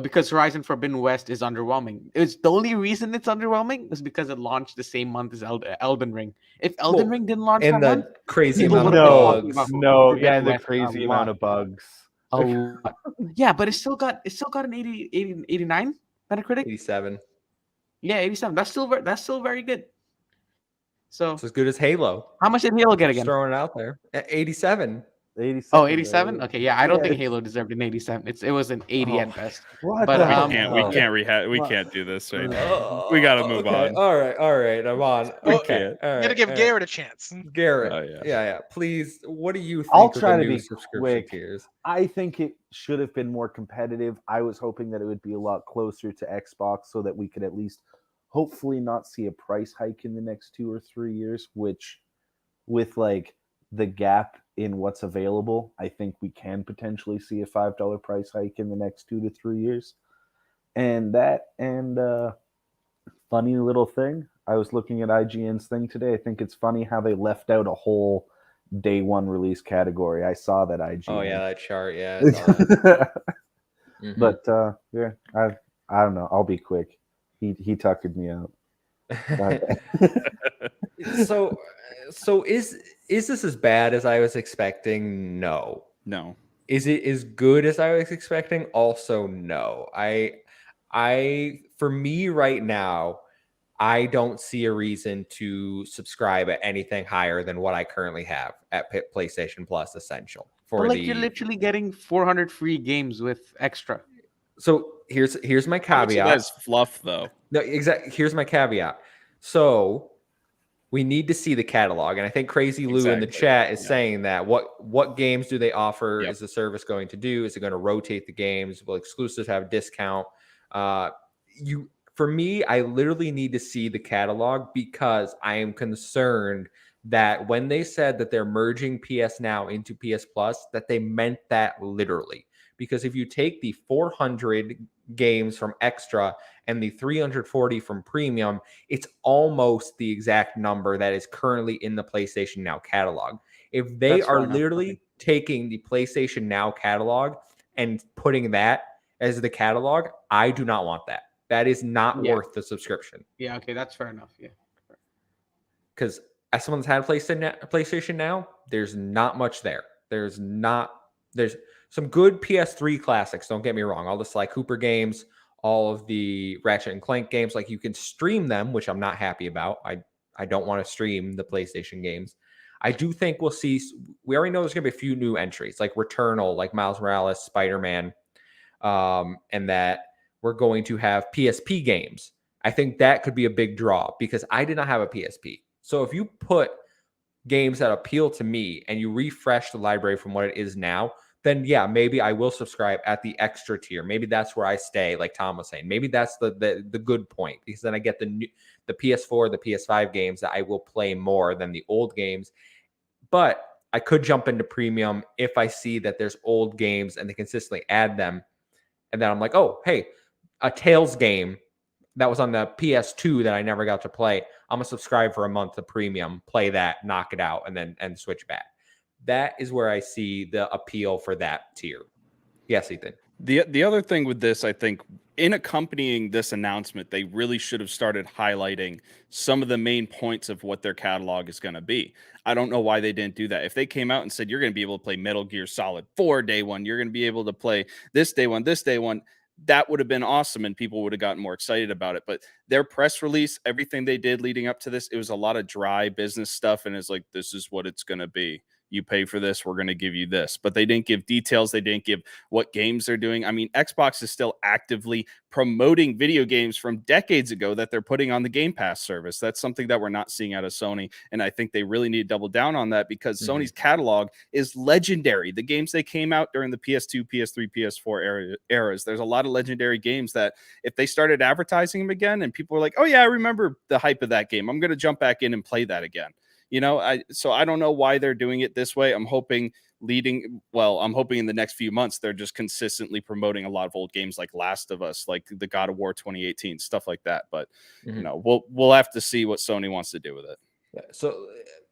Because Horizon Forbidden West is underwhelming. It's the only reason it's underwhelming is because it launched the same month as Elden Ring. If Elden Ring didn't launch that and month, the crazy people amount of would have been talking bugs. about No, Forbidden yeah, and the West crazy a amount lot. of bugs. A lot. Yeah, but it still got an 89 Metacritic. 87. Yeah, 87. That's still very good. So It's as good as Halo. how much did Halo get Just again? throwing it out there. 87. 87. Oh, 87? Okay, yeah, I don't think Yeah. Halo deserved an 87. It was an 80 at best. What But, the We hell? can't do this right now. We got to move okay. on. All right. I'm on. We Okay. can't. All You right. gotta give all right. Garrett a chance. Garrett. Oh, yeah. Yeah. Please. What do you think I'll of try the to new be subscription quick. tiers? I think it should have been more competitive. I was hoping that it would be a lot closer to Xbox so that we could at least hopefully not see a price hike in the next 2 or 3 years, which with like the gap in what's available, I think we can potentially see a $5 price hike in the next 2 to 3 years. And funny little thing, I was looking at IGN's thing today. I think it's funny how they left out a whole day one release category. I saw that IGN. Oh yeah, that chart. Yeah. I saw that. Mhm. But yeah, I don't know. I'll be quick. He tuckered me out. so is this as bad as I was expecting? No. No. Is it as good as I was expecting? Also, no. For me right now, I don't see a reason to subscribe at anything higher than what I currently have at PlayStation Plus Essential. But like you're literally getting 400 free games with extra. So here's my How much of caveat. that is fluff, though? No, exactly. Here's my caveat. So we need to see the catalog, and I think Crazy Lou in the chat is saying that what games do they offer? Is the service going to do? Is it going to rotate the games? Will exclusives have a discount? For me, I literally need to see the catalog because I am concerned that when they said that they're merging PS Now into PS Plus, that they meant that literally. Because if you take the 400 games from Extra and the 340 from Premium, it's almost the exact number that is currently in the PlayStation Now catalog. If they are literally taking the PlayStation Now catalog and putting that as the catalog, I do not want that. That is not worth the subscription. Yeah, okay, that's fair enough. Yeah. Because as someone that's had a PlayStation Now, there's not much there. There's some good PS3 classics, don't get me wrong. All the Sly Cooper games, all of the Ratchet and Clank games, like you can stream them, which I'm not happy about. I don't want to stream the PlayStation games. I do think we'll see, we already know there's going to be a few new entries, like Returnal, like Miles Morales, Spider-Man, and that we're going to have PSP games. I think that could be a big draw because I did not have a PSP. So if you put games that appeal to me and you refresh the library from what it is now, then yeah, maybe I will subscribe at the extra tier. Maybe that's where I stay, like Tom was saying. Maybe that's the good point because then I get the PS4, the PS5 games that I will play more than the old games. But I could jump into Premium if I see that there's old games and they consistently add them. And then I'm like, oh, hey, a Tales game that was on the PS2 that I never got to play. I'm going to subscribe for a month to Premium, play that, knock it out, and switch back. That is where I see the appeal for that tier. Yes, Ethan. The other thing with this, I think, in accompanying this announcement, they really should have started highlighting some of the main points of what their catalog is going to be. I don't know why they didn't do that. If they came out and said, you're going to be able to play Metal Gear Solid 4 day one, you're going to be able to play this day one, that would have been awesome and people would have gotten more excited about it. But their press release, everything they did leading up to this, it was a lot of dry business stuff. And it's like, this is what it's going to be. You pay for this, we're going to give you this. But they didn't give details. They didn't give what games they're doing. I mean, Xbox is still actively promoting video games from decades ago that they're putting on the Game Pass service. That's something that we're not seeing out of Sony. And I think they really need to double down on that because Sony's catalog is legendary. The games they came out during the PS2, PS3, PS4 eras, there's a lot of legendary games that if they started advertising them again and people were like, oh yeah, I remember the hype of that game, I'm going to jump back in and play that again. You know, so I don't know why they're doing it this way. I'm hoping in the next few months, they're just consistently promoting a lot of old games like Last of Us, like the God of War 2018, stuff like that. But, you know, we'll have to see what Sony wants to do with it. Yeah, so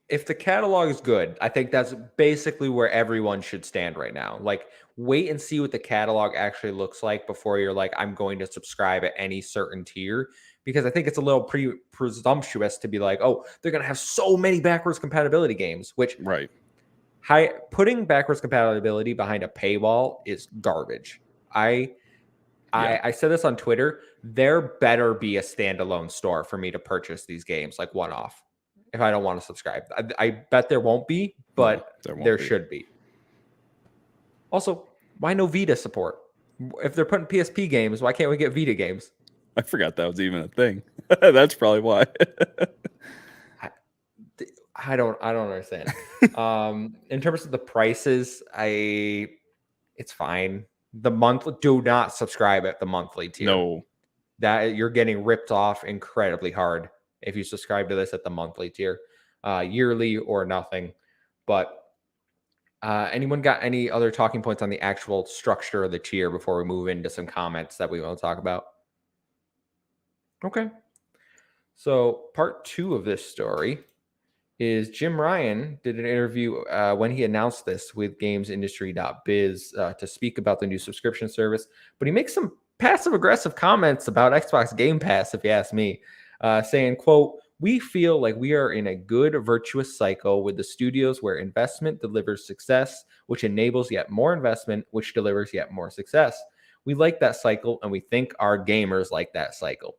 if the catalog is good, I think that's basically where everyone should stand right now. Like, wait and see what the catalog actually looks like before you're like, I'm going to subscribe at any certain tier. Because I think it's a little presumptuous to be like, oh, they're going to have so many backwards compatibility games, which putting backwards compatibility behind a paywall is garbage. I said this on Twitter. There better be a standalone store for me to purchase these games, like one-off, if I don't want to subscribe. I bet there won't be, but there should be. Also, why no Vita support? If they're putting PSP games, why can't we get Vita games? I forgot that was even a thing. That's probably why. I don't understand. In terms of the prices, it's fine. Do not subscribe at the monthly tier. No, that you're getting ripped off incredibly hard if you subscribe to this at the monthly tier, yearly or nothing. But anyone got any other talking points on the actual structure of the tier before we move into some comments that we want to talk about? Okay. So part 2 of this story is Jim Ryan did an interview when he announced this with gamesindustry.biz to speak about the new subscription service. But he makes some passive-aggressive comments about Xbox Game Pass, if you ask me, saying, quote, "We feel like we are in a good virtuous cycle with the studios where investment delivers success, which enables yet more investment, which delivers yet more success. We like that cycle, and we think our gamers like that cycle.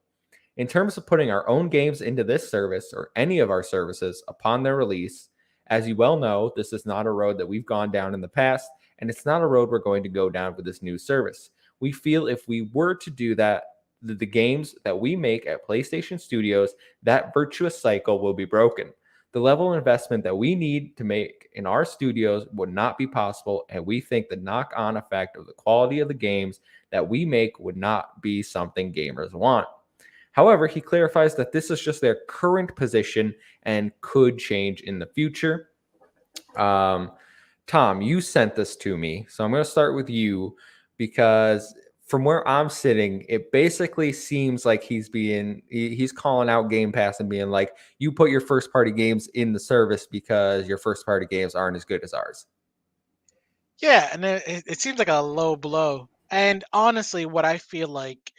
In terms of putting our own games into this service or any of our services upon their release, as you well know, this is not a road that we've gone down in the past, and it's not a road we're going to go down with this new service. We feel if we were to do that, the games that we make at PlayStation Studios, that virtuous cycle will be broken. The level of investment that we need to make in our studios would not be possible, and we think the knock-on effect of the quality of the games that we make would not be something gamers want." However, he clarifies that this is just their current position and could change in the future. Tom, you sent this to me, so I'm going to start with you because from where I'm sitting, it basically seems like he's calling out Game Pass and being like, you put your first-party games in the service because your first-party games aren't as good as ours. Yeah, and it seems like a low blow. And honestly, what I feel like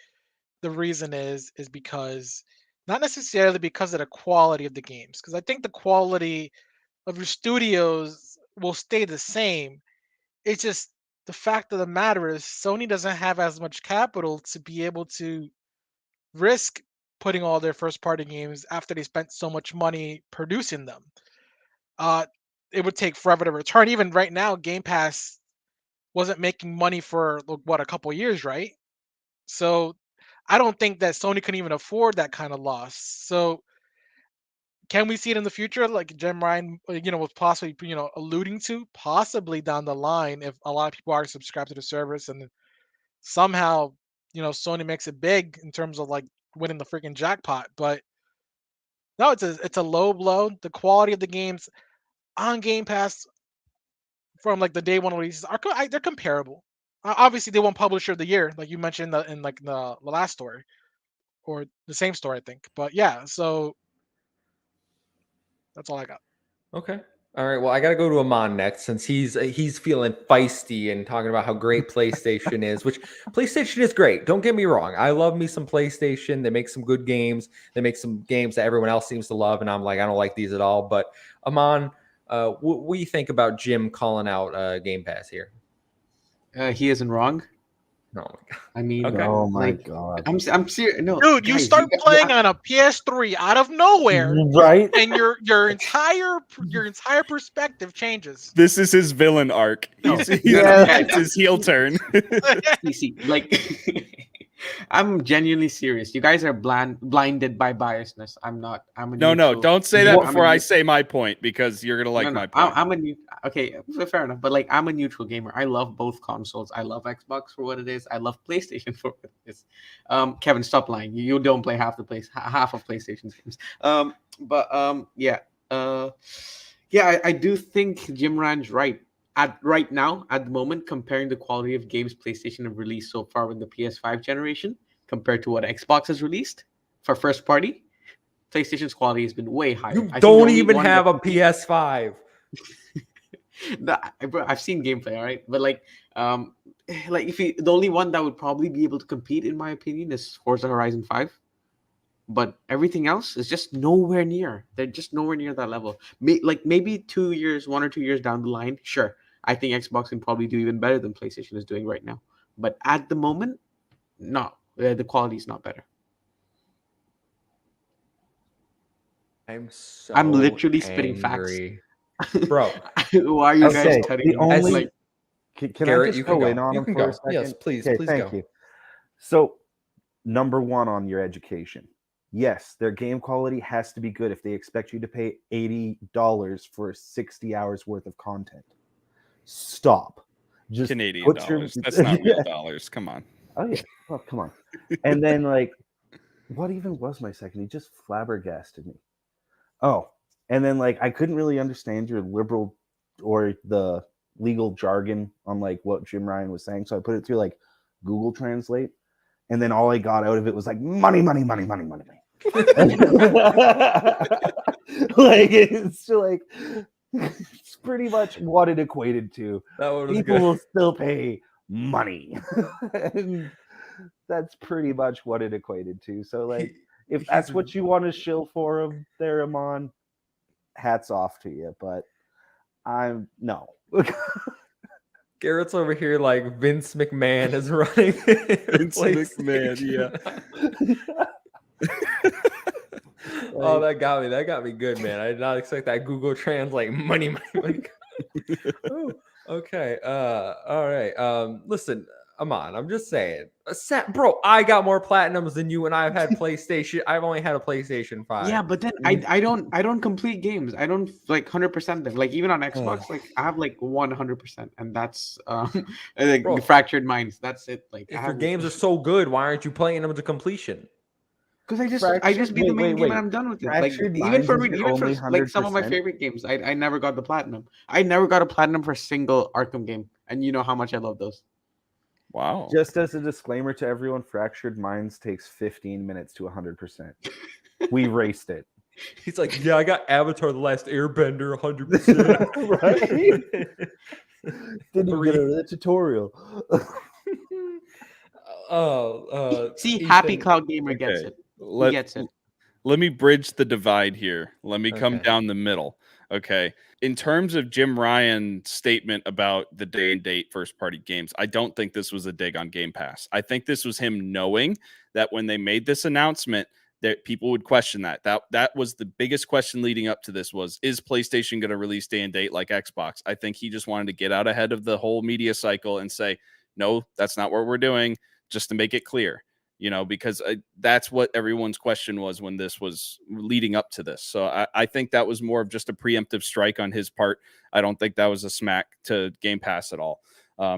the reason is because not necessarily because of the quality of the games, because I think the quality of your studios will stay the same. It's just the fact of the matter is Sony doesn't have as much capital to be able to risk putting all their first party games after they spent so much money producing them. It would take forever to return. Even right now, Game Pass wasn't making money for a couple years, right? So I don't think that Sony can even afford that kind of loss. So can we see it in the future, like Jim Ryan, was possibly, alluding to, possibly down the line if a lot of people are subscribed to the service and somehow, Sony makes it big in terms of like winning the freaking jackpot. But no, it's a low blow. The quality of the games on Game Pass from like the day one releases they're comparable. Obviously, they won't publisher of the year, like you mentioned in the last story, or the same story, I think. But yeah, so that's all I got. Okay. All right. Well, I got to go to Amon next since he's feeling feisty and talking about how great PlayStation is, which PlayStation is great. Don't get me wrong. I love me some PlayStation. They make some good games. They make some games that everyone else seems to love. And I'm like, I don't like these at all. But Amon, what do you think about Jim calling out Game Pass here? He isn't wrong. Oh my god. I mean, Okay. Oh my like, god. I'm serious. No, Dude, you guys, start playing on a PS3 out of nowhere, Right? and your entire perspective changes. This is his villain arc. No. He's Yeah. it's his heel turn. See, like, I'm genuinely serious. You guys are blinded by biasness. I'm not. I'm a No, neutral. don't say that I'm a before I neut- say my point, because you're gonna like No, my point. I'm a new. Okay, fair enough. But like, I'm a neutral gamer. I love both consoles. I love Xbox for what it is. I love PlayStation for what it is. Kevin, stop lying. You don't play half of PlayStation's games. Yeah. I do think Jim Ryan's right. Right now, at the moment, comparing the quality of games PlayStation have released so far with the PS5 generation compared to what Xbox has released for first party, PlayStation's quality has been way higher. You I think the don't only even one have a that- PS5. Bro, I've seen gameplay, all right, but like if the only one that would probably be able to compete, in my opinion, is Forza Horizon 5. But everything else is just nowhere near. They're just nowhere near that level. Maybe 2 years, 1 or 2 years down the line, sure. I think Xbox can probably do even better than PlayStation is doing right now. But at the moment, no. The quality is not better. I'm literally spitting facts. Bro. Why are you Okay, guys cutting the only- like Can Garrett, I just you can go go. in on You him can for go. a second? Yes, please, Okay, please thank go. you. So, number one on your education. Yes, their game quality has to be good if they expect you to pay $80 for 60 hours worth of content. Stop. Just Canadian put your- dollars. That's not real dollars. Come on. Oh yeah. Oh, come on. And then like, what even was my second? He just flabbergasted me. Oh, and then like I couldn't really understand your liberal or the legal jargon on like what Jim Ryan was saying, so I put it through like Google Translate, and then all I got out of it was like money, money, money, money, money, money. Like it's just like it's pretty much what it equated to. That one was People good. will still pay money. And that's pretty much what it equated to. So like if that's what you want to shill for him there, Amon, hats off to you. But I'm no. Garrett's over here like Vince McMahon is running. Vince McMahon, Oh, that got me good, man. I did not expect that Google Translate money, money, money. Ooh, okay. All right. Listen, Amon, I'm just saying. Bro, I got more platinums than you, and I've had PlayStation. I've only had a PlayStation 5. Yeah, but then I don't complete games. I don't like 100% them. Like even on Xbox, like I have like 100%, and that's like Bro, fractured minds. That's it. Like if your games are so good, why aren't you playing them to completion? because I just beat the main game and I'm done with it. Like Fractured even for Minds me, is even for only like some of my 100%? favorite games, I never got the platinum. I never got a platinum for a single Arkham game, and you know how much I love those. Wow. Just as a disclaimer to everyone, Fractured Minds takes 15 minutes to 100%. We raced it. He's like, yeah, I got Avatar: The Last Airbender 100%. Right? Didn't even get a tutorial. See, Ethan, Happy Cloud Gamer gets Okay. it. He gets it. Let me bridge the divide here. Let me come Okay. down the middle. Okay. In terms of Jim Ryan's statement about the day and date first party games, I don't think this was a dig on Game Pass. I think this was him knowing that when they made this announcement, that people would question that. That was the biggest question leading up to this was, is PlayStation going to release day and date like Xbox? I think he just wanted to get out ahead of the whole media cycle and say, no, that's not what we're doing, just to make it clear. You know, because that's what everyone's question was when this was leading up to this. So I think that was more of just a preemptive strike on his part. I don't think that was a smack to Game Pass at all.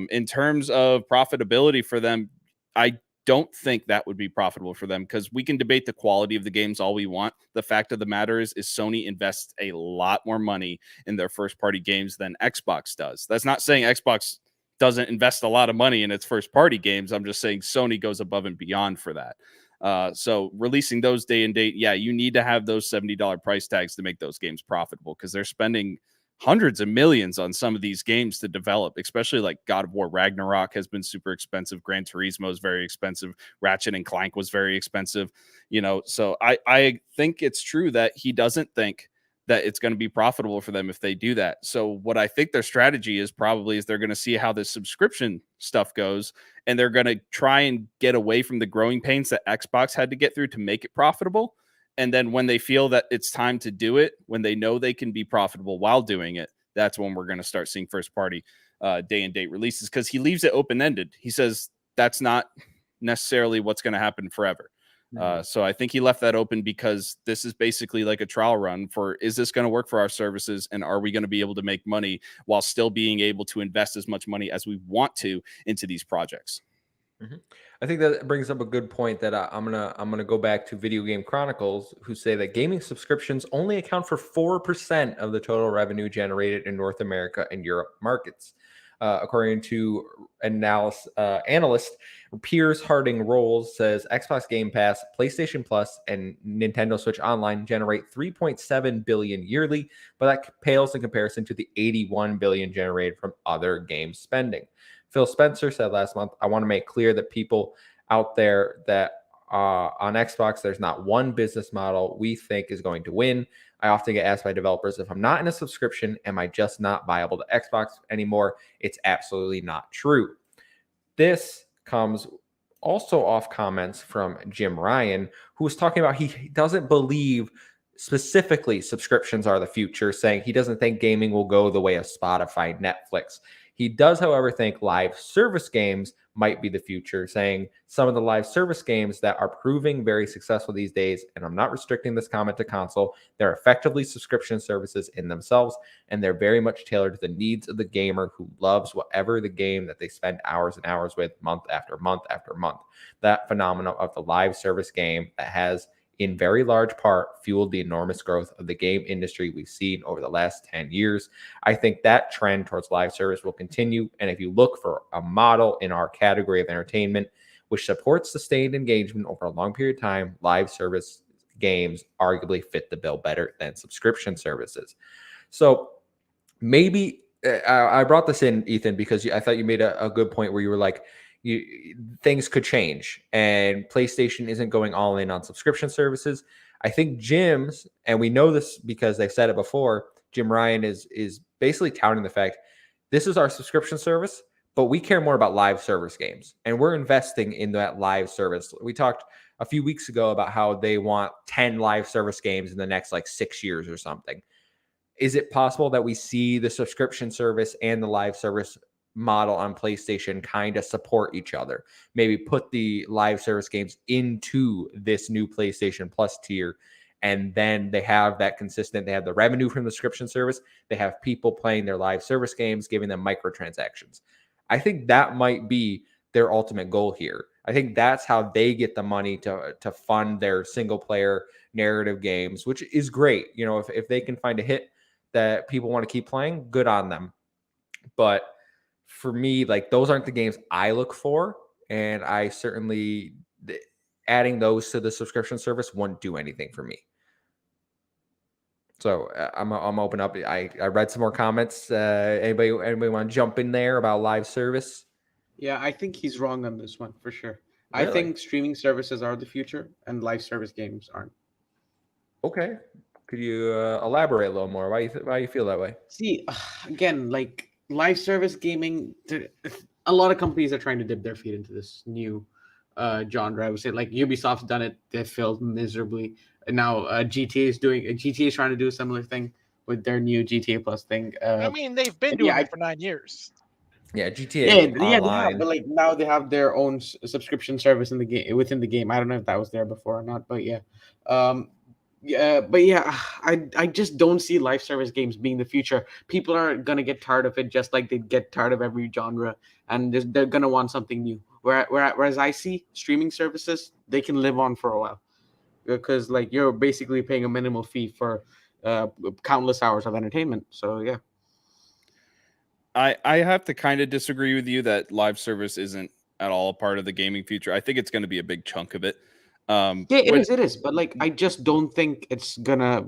In terms of profitability for them, I don't think that would be profitable for them because we can debate the quality of the games all we want. The fact of the matter is Sony invests a lot more money in their first party games than Xbox does. That's not saying Xbox doesn't invest a lot of money in its first party games. I'm just saying Sony goes above and beyond for that. So releasing those day and date, yeah, you need to have those $70 price tags to make those games profitable because they're spending hundreds of millions on some of these games to develop, especially like God of War Ragnarok has been super expensive. Gran Turismo is very expensive. Ratchet and Clank was very expensive. You know, so I think it's true that he doesn't think that it's going to be profitable for them if they do that. So what I think their strategy is probably is they're going to see how this subscription stuff goes, and they're going to try and get away from the growing pains that Xbox had to get through to make it profitable. And then when they feel that it's time to do it, when they know they can be profitable while doing it, that's when we're going to start seeing first party day and date releases, because he leaves it open-ended. He says that's not necessarily what's going to happen forever. So I think he left that open because this is basically like a trial run for, is this going to work for our services? And are we going to be able to make money while still being able to invest as much money as we want to into these projects? I think that brings up a good point that I'm gonna go back to Video Game Chronicles, who say that gaming subscriptions only account for 4% of the total revenue generated in North America and Europe markets. According to analyst Piers Harding Rolls, says Xbox Game Pass, PlayStation Plus, and Nintendo Switch Online generate 3.7 billion yearly, but that pales in comparison to the 81 billion generated from other game spending. Phil Spencer said last month, I want to make clear that people out there that on Xbox, there's not one business model we think is going to win. I often get asked by developers, if I'm not in a subscription, am I just not viable to Xbox anymore? It's absolutely not true. This comes also off comments from Jim Ryan, who was talking about he doesn't believe specifically subscriptions are the future, saying he doesn't think gaming will go the way of Spotify, Netflix. He does, however, think live service games might be the future, saying some of the live service games that are proving very successful these days, and I'm not restricting this comment to console, they're effectively subscription services in themselves, and they're very much tailored to the needs of the gamer who loves whatever the game that they spend hours and hours with month after month after month. That phenomenon of the live service game that has in very large part fueled the enormous growth of the game industry we've seen over the last 10 years. I think that trend towards live service will continue. And if you look for a model in our category of entertainment, which supports sustained engagement over a long period of time, live service games arguably fit the bill better than subscription services. So maybe I brought this in, Ethan, because I thought you made a good point where you were like, things could change and PlayStation isn't going all in on subscription services. I think Jim's, and we know this because they've said it before, Jim Ryan is basically touting the fact this is our subscription service, but we care more about live service games and we're investing in that live service. We talked a few weeks ago about how they want 10 live service games in the next like 6 years or something. Is it possible that we see the subscription service and the live service model on PlayStation kind of support each other? Maybe put the live service games into this new PlayStation Plus tier, and then they have that consistent, they have the revenue from the subscription service, they have people playing their live service games, giving them microtransactions. I think that might be their ultimate goal here. I think that's how they get the money to fund their single player narrative games, which is great. You know, if they can find a hit that people want to keep playing, good on them. But for me, like, those aren't the games I look for, and I certainly adding those to the subscription service wouldn't do anything for me. So I'm open up. I read some more comments. Anybody want to jump in there about live service? Yeah, I think he's wrong on this one for sure. Really? I think streaming services are the future and live service games aren't. Okay. Could you elaborate a little more? Why you feel that way? See, again, like live service gaming, a lot of companies are trying to dip their feet into this new genre. I would say, like, Ubisoft's done it; they failed miserably. And now GTA is trying to do a similar thing with their new GTA Plus thing. I mean, they've been doing it for 9 years. Yeah, GTA yeah, Online. but like now they have their own subscription service in the game within the game. I don't know if that was there before or not, but yeah. I just don't see live service games being the future. People are gonna get tired of it, just like they get tired of every genre, and they're gonna want something new. Whereas I see streaming services, they can live on for a while, because like you're basically paying a minimal fee for countless hours of entertainment. So yeah. I have to kind of disagree with you that live service isn't at all a part of the gaming future. I think it's going to be a big chunk of it. It is. But like, I just don't think it's gonna.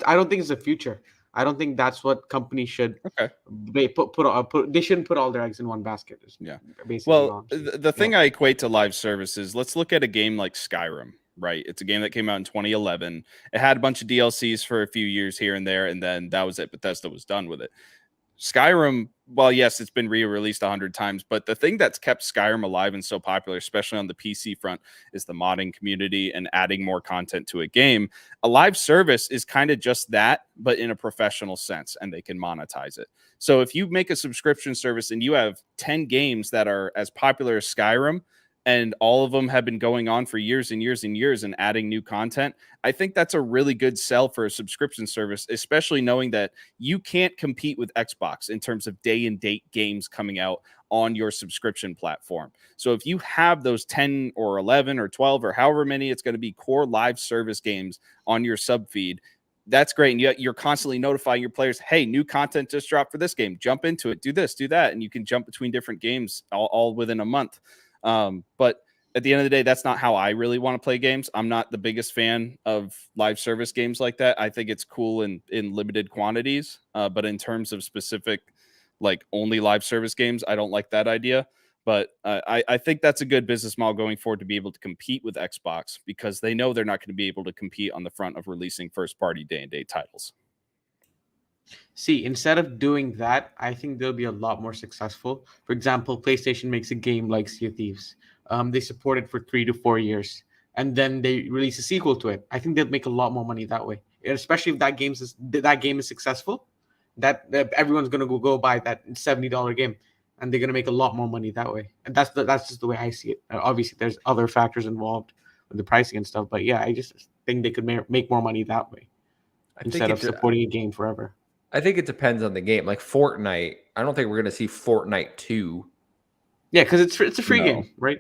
I don't think it's the future. I don't think that's what companies should. Okay. They shouldn't put all their eggs in one basket. Yeah. Basically. Well, the thing I equate to live services. Let's look at a game like Skyrim, right? It's a game that came out in 2011. It had a bunch of DLCs for a few years here and there, and then that was it. Bethesda was done with it. Skyrim, well, yes, it's been re-released 100 times, but the thing that's kept Skyrim alive and so popular, especially on the PC front, is the modding community and adding more content to a game. A live service is kind of just that, but in a professional sense, and they can monetize it. So if you make a subscription service and you have 10 games that are as popular as Skyrim, and all of them have been going on for years and years and years and adding new content, I think that's a really good sell for a subscription service, especially knowing that you can't compete with Xbox in terms of day and date games coming out on your subscription platform. So if you have those 10 or 11 or 12 or however many it's going to be core live service games on your sub feed, that's great. And you're constantly notifying your players, hey, new content just dropped for this game. Jump into it, do this, do that. And you can jump between different games all within a month. But at the end of the day, that's not how I really want to play games. I'm not the biggest fan of live service games like that. I think it's cool in limited quantities. But in terms of specific, like only live service games, I don't like that idea. But I think that's a good business model going forward to be able to compete with Xbox, because they know they're not going to be able to compete on the front of releasing first party day and date titles. See, instead of doing that, I think they'll be a lot more successful. For example, PlayStation makes a game like Sea of Thieves. They support it for 3 to 4 years, and then they release a sequel to it. I think they'll make a lot more money that way, especially if that game is successful. That everyone's gonna go buy that $70 game, and they're gonna make a lot more money that way. And that's just the way I see it. Obviously, there's other factors involved with the pricing and stuff, but yeah, I just think they could make more money that way instead of supporting a game forever. I think it depends on the game. Like Fortnite, I don't think we're going to see Fortnite 2. Yeah, because it's a free game, right?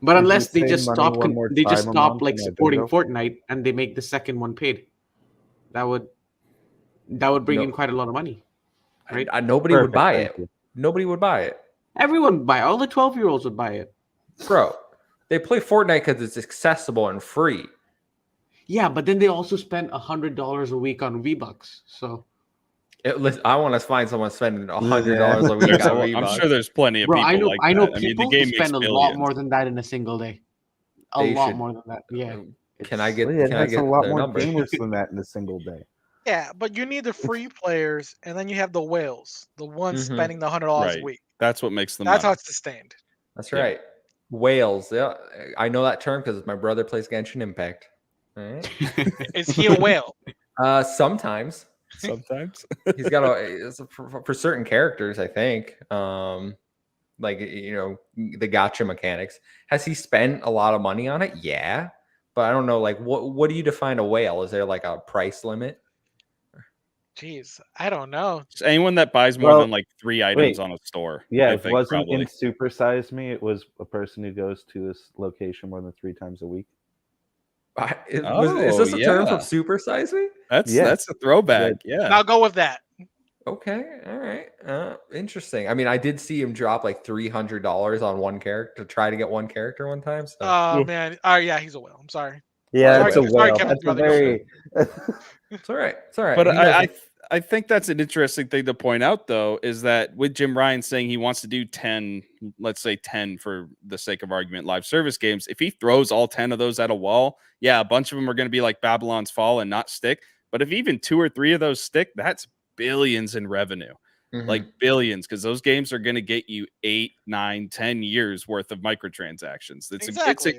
But unless they just stop like supporting Fortnite and they make the second one paid, that would bring in quite a lot of money, right? Nobody would buy it. Nobody would buy it. Everyone would buy it. All the 12-year-olds would buy it. Bro, they play Fortnite because it's accessible and free. Yeah, but then they also spend $100 a week on V-Bucks, so... I want to find someone spending $100 a week on V-Bucks. I'm sure there's plenty of people like that. I know people who spend a lot more than that in a single day. A lot more than that. Yeah. Can I get a lot more gamers than that in a single day? Yeah, but you need the free players, and then you have the whales, the ones spending the $100 a week. That's what makes them. That's how it's sustained. That's right. Whales. Yeah, I know that term because my brother plays Genshin Impact. All right. Is he a whale? Sometimes. He's got for certain characters, I think. Like, the gacha mechanics. Has he spent a lot of money on it? Yeah, but I don't know. Like, what do you define a whale? Is there like a price limit? Jeez, I don't know. Just anyone that buys more than like 3 items on a store. Yeah, it wasn't in Super Size Me. It was a person who goes to this location more than 3 times a week. Is this a term from Super Size Me? That's a throwback. Yeah, I'll go with that. Okay, all right. Interesting. I mean, I did see him drop like $300 on one character to try to get one character one time. So. Oh man, yeah, he's a whale. I'm sorry. Yeah, it's a whale. It's all right. It's all right. But I think that's an interesting thing to point out, though, is that with Jim Ryan saying he wants to do 10, let's say 10 for the sake of argument, live service games, if he throws all 10 of those at a wall, yeah, a bunch of them are going to be like Babylon's Fall and not stick. But if even 2 or 3 of those stick, that's billions in revenue. Like billions, because those games are going to get you 8, 9, 10 years worth of microtransactions.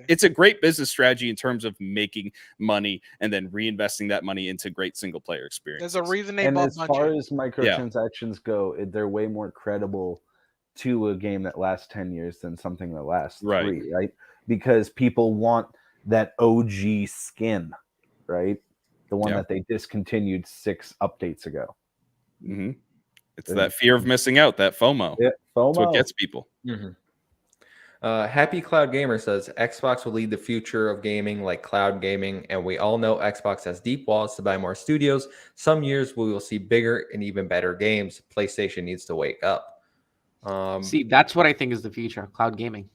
It's a great business strategy in terms of making money and then reinvesting that money into great single player experiences. There's a reason they and as far as microtransactions go, they're way more credible to a game that lasts 10 years than something that lasts 3, right? Because people want that OG skin, right? The one that they discontinued 6 updates ago. Mm-hmm. It's that fear of missing out, that FOMO. Yeah, FOMO. That's what gets people. Happy Cloud Gamer says Xbox will lead the future of gaming like cloud gaming, and we all know Xbox has deep wallets to buy more studios. Some years we will see bigger and even better games. PlayStation needs to wake up. See, that's what I think is the future, cloud gaming.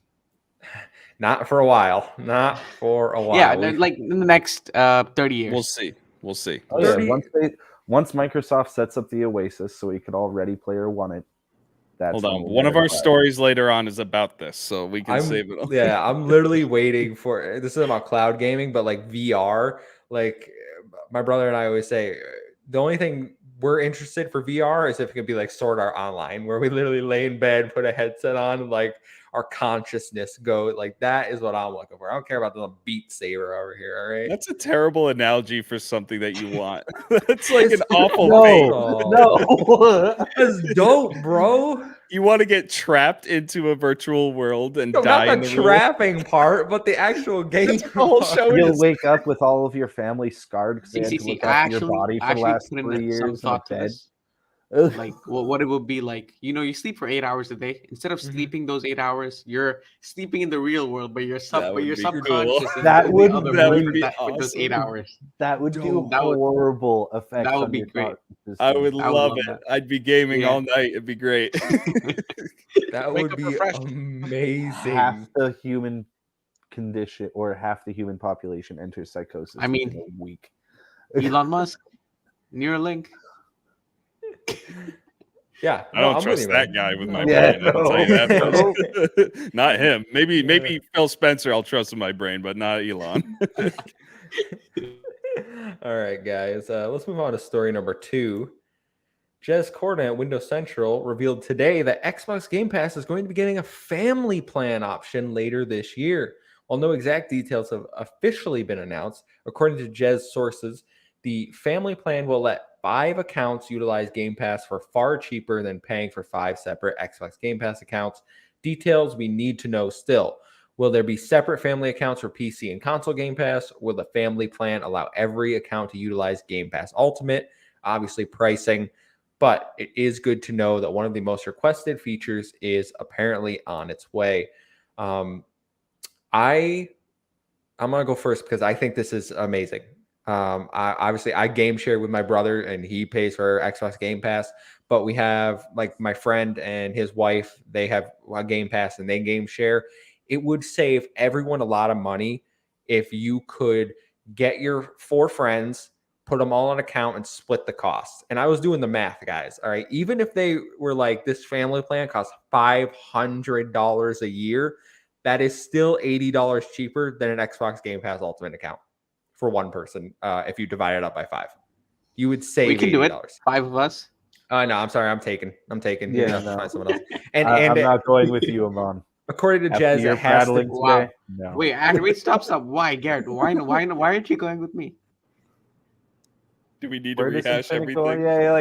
Not for a while. Yeah, like in the next 30 years. We'll see. Oh, yeah. Once Microsoft sets up the Oasis, so we could all Ready Player One it, That's Hold when on. we'll One get of it our right. stories later on is about this, so we can save it. Yeah, I'm literally waiting for this is about cloud gaming, but like VR. Like my brother and I always say, the only thing we're interested for VR is if it could be like Sword Art Online, where we literally lay in bed, put a headset on, and like our consciousness go. Like that is what I'm looking for. I don't care about the Beat Saber over here. All right. That's a terrible analogy for something that you want. That's like It's an awful no, thing. No. That's dope, bro. You want to get trapped into a virtual world and No, die not in the the real world? trapping part, but the actual game. That's what the whole part. show You'll is. wake up with all of your family scarred because they had to See, look I after your actually, body for the actually last put in 3 years some in a thought to bed. this. Like what it would be like, you sleep for 8 hours a day. Instead of Mhm. sleeping those 8 hours, you're sleeping in the real world, but your That would be cool. subconscious is That in would- the other that world would be for those 8 awesome. hours. That would do Dope. That would- horrible effects would on be your great. thought system. I would I would love love it. that. I'd be gaming Yeah. all night. It'd be great. That Wake would up be refreshed. amazing. half the human condition or half the human population enters psychosis I mean- within a week. Elon Musk, Neuralink. Yeah, I don't I'm trust with you, man. that guy with my Yeah, brain. I can tell you that no. much. Not him. Maybe Phil Spencer. I'll trust in my brain, but not Elon. All right, guys. Let's move on to story number 2. Jez Corden at Windows Central revealed today that Xbox Game Pass is going to be getting a family plan option later this year. While no exact details have officially been announced, according to Jez sources, the family plan will let 5 accounts utilize Game Pass for far cheaper than paying for 5 separate Xbox Game Pass accounts. Details we need to know still. Will there be separate family accounts for PC and console Game Pass? Will the family plan allow every account to utilize Game Pass Ultimate? Obviously, pricing. But it is good to know that one of the most requested features is apparently on its way. I'm gonna go first because I think this is amazing. I game share with my brother and he pays for Xbox Game Pass, but we have like my friend and his wife, they have a Game Pass and they game share. It would save everyone a lot of money if you could get your 4 friends, put them all on an account and split the cost. And I was doing the math, guys. All right. Even if they were like, this family plan costs $500 a year, that is still $80 cheaper than an Xbox Game Pass Ultimate account for one person. If you divide it up by 5, you would save We can do it. $80. 5 of us. No, I'm sorry. I'm taking. You're gonna have to find someone else. And I'm not going with you, Amon. according to After Jez, you're it has to. prattling Wow. today, no. Wait, stop. Why, Garrett? Why aren't you going with me? Do we need to Where does rehash this thing go? everything? Yeah,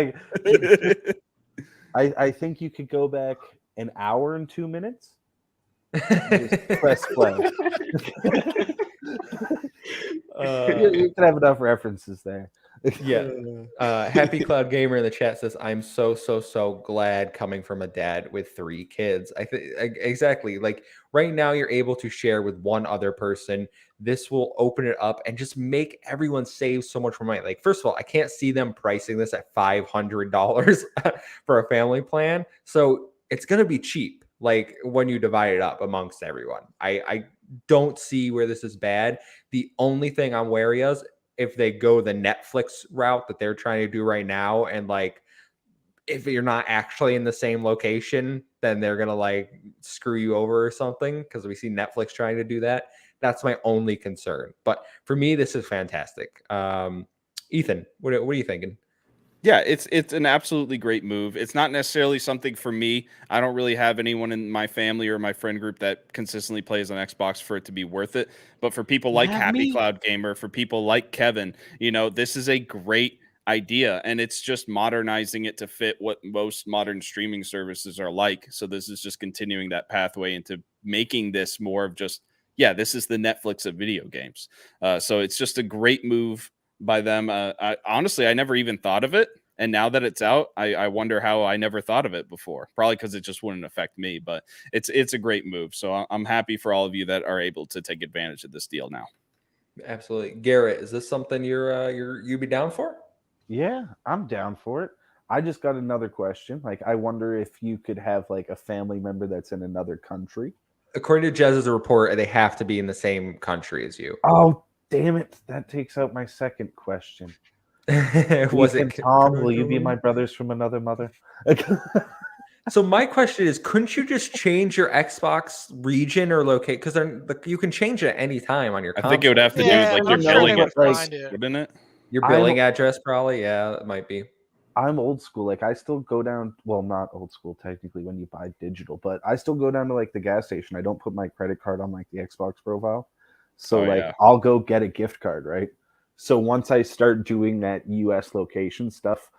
like I think you could go back an hour and 2 minutes. Just press play. You can have enough references there. Yeah. Happy Cloud Gamer in the chat says, I'm so glad coming from a dad with 3 kids. I think exactly, like right now you're able to share with one other person. This will open it up and just make everyone save so much more money. Like, first of all, I can't see them pricing this at $500 for a family plan. So it's going to be cheap, like when you divide it up amongst everyone. I don't see where this is bad. The only thing I'm wary of, if they go the Netflix route that they're trying to do right now, and like if you're not actually in the same location, then they're gonna like screw you over or something, because we see Netflix trying to do that. That's my only concern. But for me, this is fantastic. Ethan, what are you thinking? Yeah, it's an absolutely great move. It's not necessarily something for me. I don't really have anyone in my family or my friend group that consistently plays on Xbox for it to be worth it. But for people like Happy Cloud Gamer, for people like Kevin, this is a great idea, and it's just modernizing it to fit what most modern streaming services are like. So this is just continuing that pathway into making this more of just, this is the Netflix of video games. So it's just a great move by them. Honestly, I never even thought of it, and now that it's out, I wonder how I never thought of it before. Probably because it just wouldn't affect me, but it's a great move. So I'm happy for all of you that are able to take advantage of this deal now. Absolutely. Garrett, is this something you'd be down for? Yeah, I'm down for it. I just got another question. Like, I wonder if you could have like a family member that's in another country. According to Jez's report, they have to be in the same country as you. Oh, damn it. That takes out my second question. Was Ethan, it Tom, will you be my brothers from another mother? So my question is, couldn't you just change your Xbox region or locate? Because you can change it at any time on your console. I think it would have to do Yeah, with like I'm your sure they billing would address, find it. wouldn't it? Your billing address, probably. Yeah, it might be. I'm old school. Like I still go down. Well, not old school technically when you buy digital, but I still go down to like the gas station. I don't put my credit card on like the Xbox profile. So I'll go get a gift card, right? So once I start doing that US location stuff,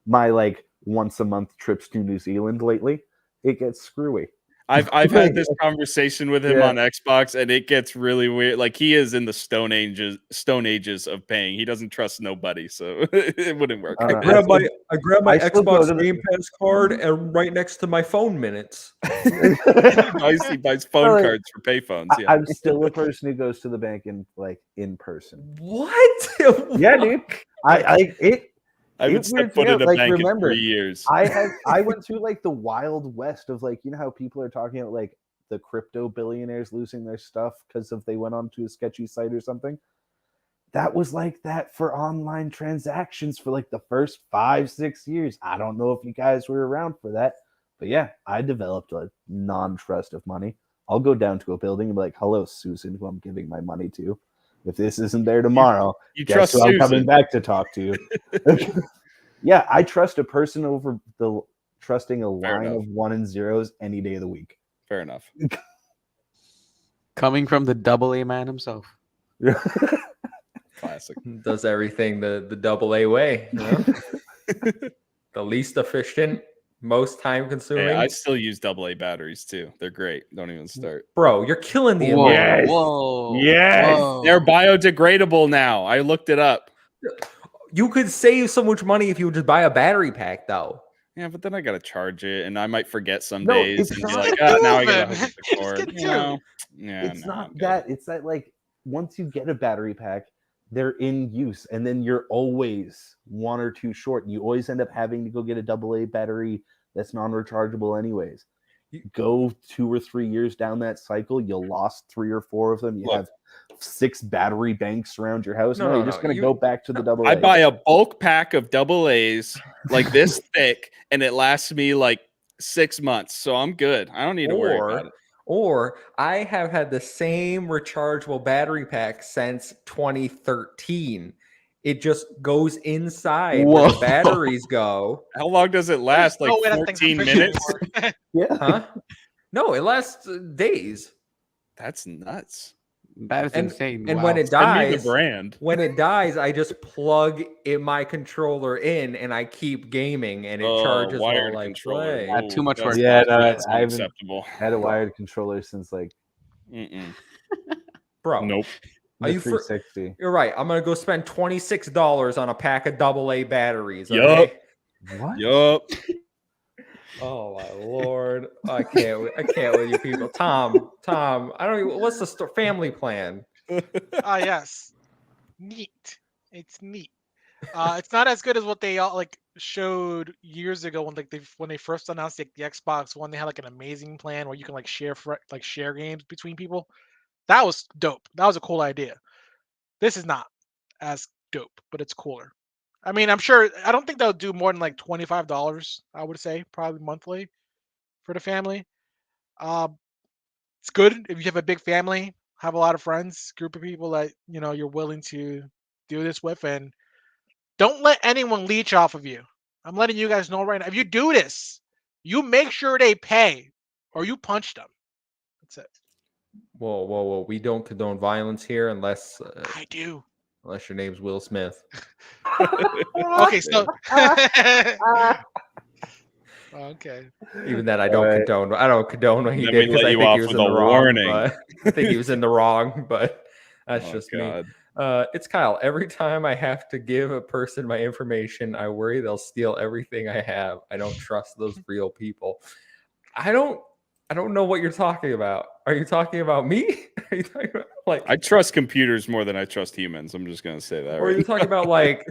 my like once a month trips to New Zealand lately, it gets screwy. I've had this conversation with him on Xbox, and it gets really weird. Like he is in the stone ages of paying. He doesn't trust nobody, so it wouldn't work. I grab my Xbox Game Pass card and right next to my phone minutes. He buys phone cards for payphones. Yeah, I'm still a person who goes to the bank in person. What? Yeah, dude. I would step foot in a bank in 3 years. I went through like the wild west of like, you know how people are talking about like the crypto billionaires losing their stuff because they went onto a sketchy site or something. That was like that for online transactions for like the first 5-6 years. I don't know if you guys were around for that, but yeah, I developed a non-trust of money. I'll go down to a building and be like, "Hello, Susan, who I'm giving my money to. If this isn't there tomorrow, you guess trust who I'm Susan. coming back to talk to." Yeah, I trust a person over trusting a line of 1 and 0s any day of the week. Fair enough. Coming from the AA man himself. Classic. Does everything the AA way. You know? The least efficient, most time consuming. Hey, I still use AA batteries too. They're great. Don't even start. Bro, you're killing the Yes. Whoa. Yes. Whoa. They're biodegradable now. I looked it up. You could save so much money if you would just buy a battery pack, though. Yeah, but then I gotta charge it, and I might forget some No, days, it's and be not. like, now I gotta hook up the cord. Just get You know? Yeah, It's not that. It's that like once you get a battery pack, they're in use, and then you're always 1 or 2 short. You always end up having to go get a AA battery that's non-rechargeable anyways. You go 2 or 3 years down that cycle, you lost 3 or 4 of them. You have 6 battery banks around your house. No, you're just going to go back to the AA. I buy a bulk pack of AA's like this thick, and it lasts me like 6 months, so I'm good. I don't need to worry about it. Or I have had the same rechargeable battery pack since 2013. It just goes inside where the batteries go. How long does it last? Like 14 minutes? Yeah. Huh? No, it lasts days. That's nuts. That is insane. And wow. when it Send me dies, the brand. when it dies, I just plug my controller in and I keep gaming, and it charges wired while I controller. play. Too much work. Yeah, no, that's I haven't unacceptable. had a wired controller since like Bro, Nope. Are you 360. You're right. I'm gonna go spend $26 on a pack of AA batteries. Okay? What? Yup. Oh my lord! I can't with you people. Tom, I don't even. What's the family plan? Ah, yes. Neat. It's neat. It's not as good as what they all like showed years ago when they first announced the Xbox One. They had like an amazing plan where you can like share games between people. That was dope. That was a cool idea. This is not as dope, but it's cooler. I mean, I'm sure. I don't think they'll do more than like $25. I would say probably monthly for the family. It's good if you have a big family, have a lot of friends, group of people that you're willing to do this with, and don't let anyone leech off of you. I'm letting you guys know right now. If you do this, you make sure they pay, or you punch them. That's it. Whoa! We don't condone violence here, unless I do. Unless your name's Will Smith. Okay, so okay. Even that I don't condone. I don't condone what he did because I think he was in the wrong. Warning. But I think he was in the wrong, but that's just God. me. It's Kyle. Every time I have to give a person my information, I worry they'll steal everything I have. I don't trust those real people. I don't know what you're talking about. Are you talking about me? Are you talking about I trust computers more than I trust humans. I'm just gonna say that. Or are you talking about like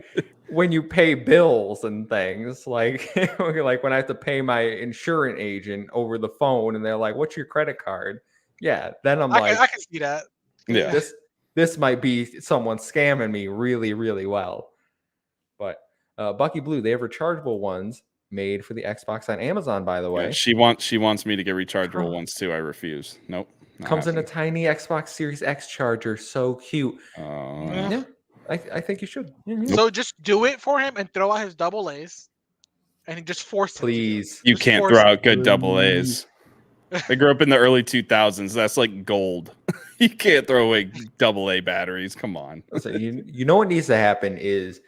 when you pay bills and things, like like when I have to pay my insurance agent over the phone and they're like, "What's your credit card?" Yeah, then I can see that. Yeah, this might be someone scamming me really, really well. But Bucky Blue, they have rechargeable ones made for the Xbox on Amazon, by the way. Yeah, she wants me to get rechargeable ones too. I refuse. Nope. Comes in a tiny Xbox Series X charger. So cute. Yeah. I think you should. So just do it for him and throw out his double A's, and just force him. Please. You Just can't force throw him. out good double A's. I grew up in the early 2000s. That's like gold. You can't throw away double A batteries. Come on. So you know what needs to happen is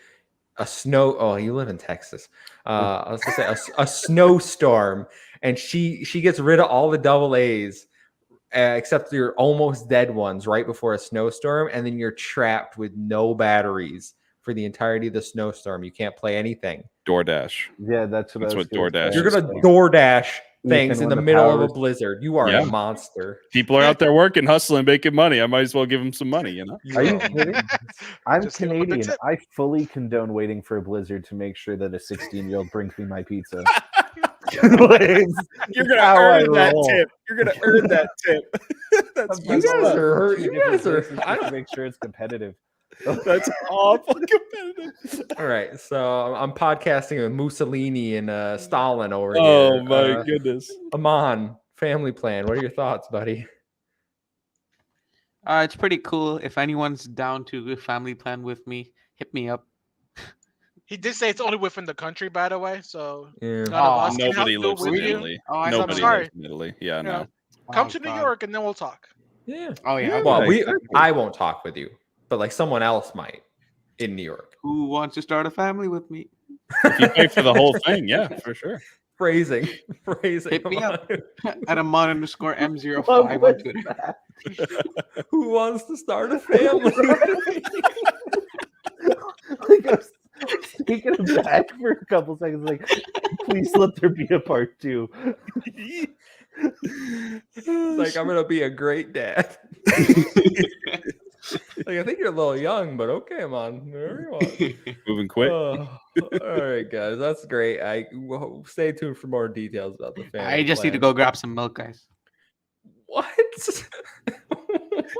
a snow. Oh, you live in Texas. I was gonna say a snowstorm, and she gets rid of all the double A's. Except your almost dead ones right before a snowstorm, and then you're trapped with no batteries for the entirety of the snowstorm. You can't play anything. DoorDash. Yeah, that's what DoorDash. You're gonna DoorDash things in when the the middle of a power's- blizzard. You are a monster. People are out there working, hustling, making money. I might as well give them some money, you know? Are you kidding? I'm Just give him a big Canadian. tip. I fully condone waiting for a blizzard to make sure that a 16-year-old brings me my pizza. You're gonna how I earn that roll. tip. You're gonna earn that tip. That's You guys are. You guys are. to make sure it's competitive. That's awful competitive. All right, so I'm podcasting with Mussolini and Stalin over Oh here. my goodness. Amon, family plan. What are your thoughts, buddy? It's pretty cool. If anyone's down to do a family plan with me, hit me up. He did say it's only within the country, by the way. So Yeah. none of us can Nobody help do it lives with in you. Italy. Oh, I Nobody sorry. lives in Italy. Yeah, You no. know, come Oh, to New God. York and then we'll talk. Yeah. Oh yeah. Well, Exactly. I won't talk with you, but like someone else might in New York. Who wants to start a family with me? If you pay for the whole thing, yeah, for sure. Phrasing. Hit me up. Amon. At Amon_M05 What on was Twitter. that? Who wants to start a family? Like, I was taken aback for a couple seconds. Like, please let there be a part 2. It's like, I'm gonna be a great dad. Like, I think you're a little young, but okay, man. Whatever you want. Moving quick. Oh, all right, guys, that's great. Stay tuned for more details about the family. I just need to plan. go grab some milk, guys. What?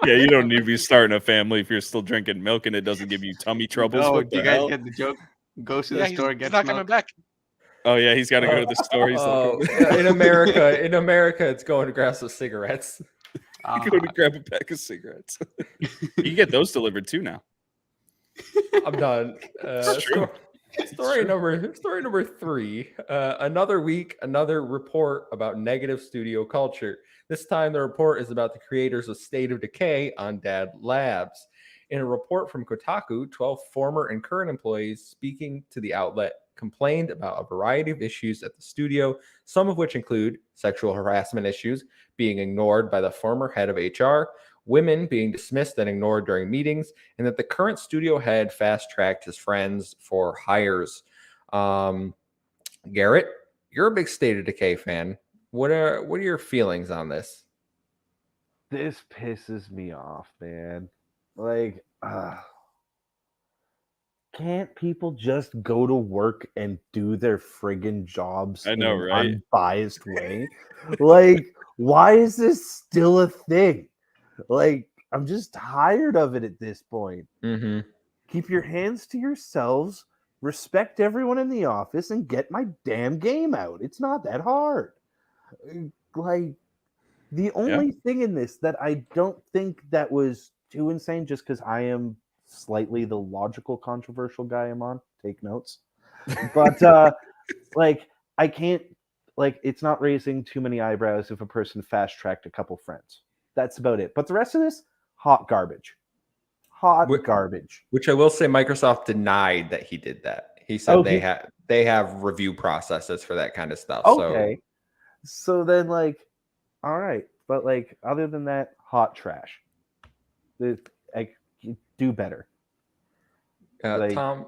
Yeah, you don't need to be starting a family if you're still drinking milk and it doesn't give you tummy troubles. Oh, What do you the guys hell? get the joke? Goes to Yeah, the store, he's gets not coming milk. back. Oh yeah, he's got to go to the store. He's Oh, like, in America, it's going to grab some cigarettes. go to grab a pack of cigarettes. You can get those delivered too now. I'm done. It's true. Story number 3. Another week, another report about negative studio culture. This time, the report is about the creators of State of Decay Undead Labs. In a report from Kotaku, 12 former and current employees speaking to the outlet complained about a variety of issues at the studio, some of which include sexual harassment issues, being ignored by the former head of HR, women being dismissed and ignored during meetings, and that the current studio head fast-tracked his friends for hires. Garrett, you're a big State of Decay fan. What are your feelings on this? This pisses me off, man. Like, can't people just go to work and do their friggin' jobs I know, in an right? unbiased way? Like, why is this still a thing? Like, I'm just tired of it at this point. Mm-hmm. Keep your hands to yourselves, respect everyone in the office, and get my damn game out. It's not that hard. Like, the only thing in this that I don't think that was too insane, just because I am slightly the logical, controversial guy I'm on. Take notes. But, like, I can't, like, it's not raising too many eyebrows if a person fast-tracked a couple friends. That's about it. But the rest of this, hot garbage. Garbage. Which I will say, Microsoft denied that he did that. He said they have review processes for that kind of stuff. Okay. So then, like, all right. But, like, other than that, hot trash. Like, do better. Like, Tom.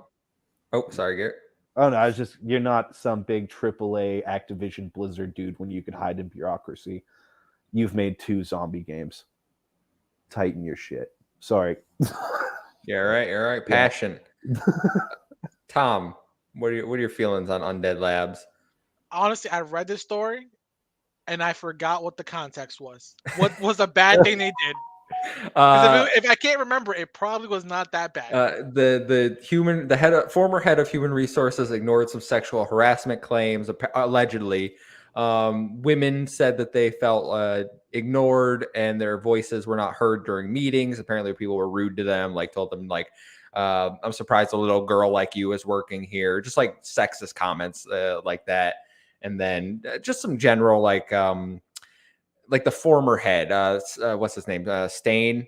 Oh, sorry, Garrett. Oh, no, you're not some big AAA Activision Blizzard dude when you could hide in bureaucracy. You've made 2 zombie games. Tighten your shit. Sorry. You're right. Passion. Tom, what are your feelings on Undead Labs? Honestly, I read this story and I forgot what the context was. What was the bad thing they did? If I can't remember, it probably was not that bad. Former head of human resources ignored some sexual harassment claims, allegedly. Women said that they felt ignored and their voices were not heard during meetings. Apparently, people were rude to them, like told them like, "I'm surprised a little girl like you is working here." Just like sexist comments like that, and then just some general like the former head, what's his name? Stain,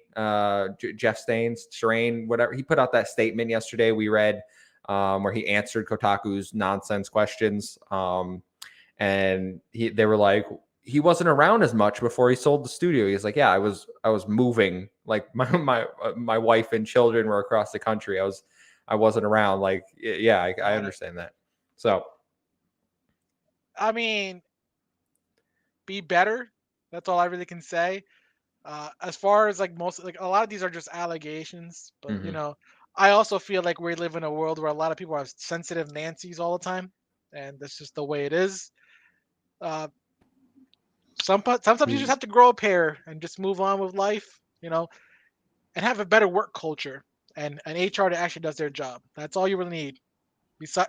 Jeff Staines, Shireen, whatever. He put out that statement yesterday we read where he answered Kotaku's nonsense questions. And they were like, he wasn't around as much before he sold the studio. He's like, yeah, I was moving. Like my wife and children were across the country. I wasn't around. Like, yeah, I understand that. So, I mean, be better. That's all I really can say. As far as like a lot of these are just allegations, but you know, I also feel like we live in a world where a lot of people are sensitive Nancy's all the time, and that's just the way it is. Sometimes you just have to grow a pair and just move on with life, you know, and have a better work culture and an HR that actually does their job. That's all you really need.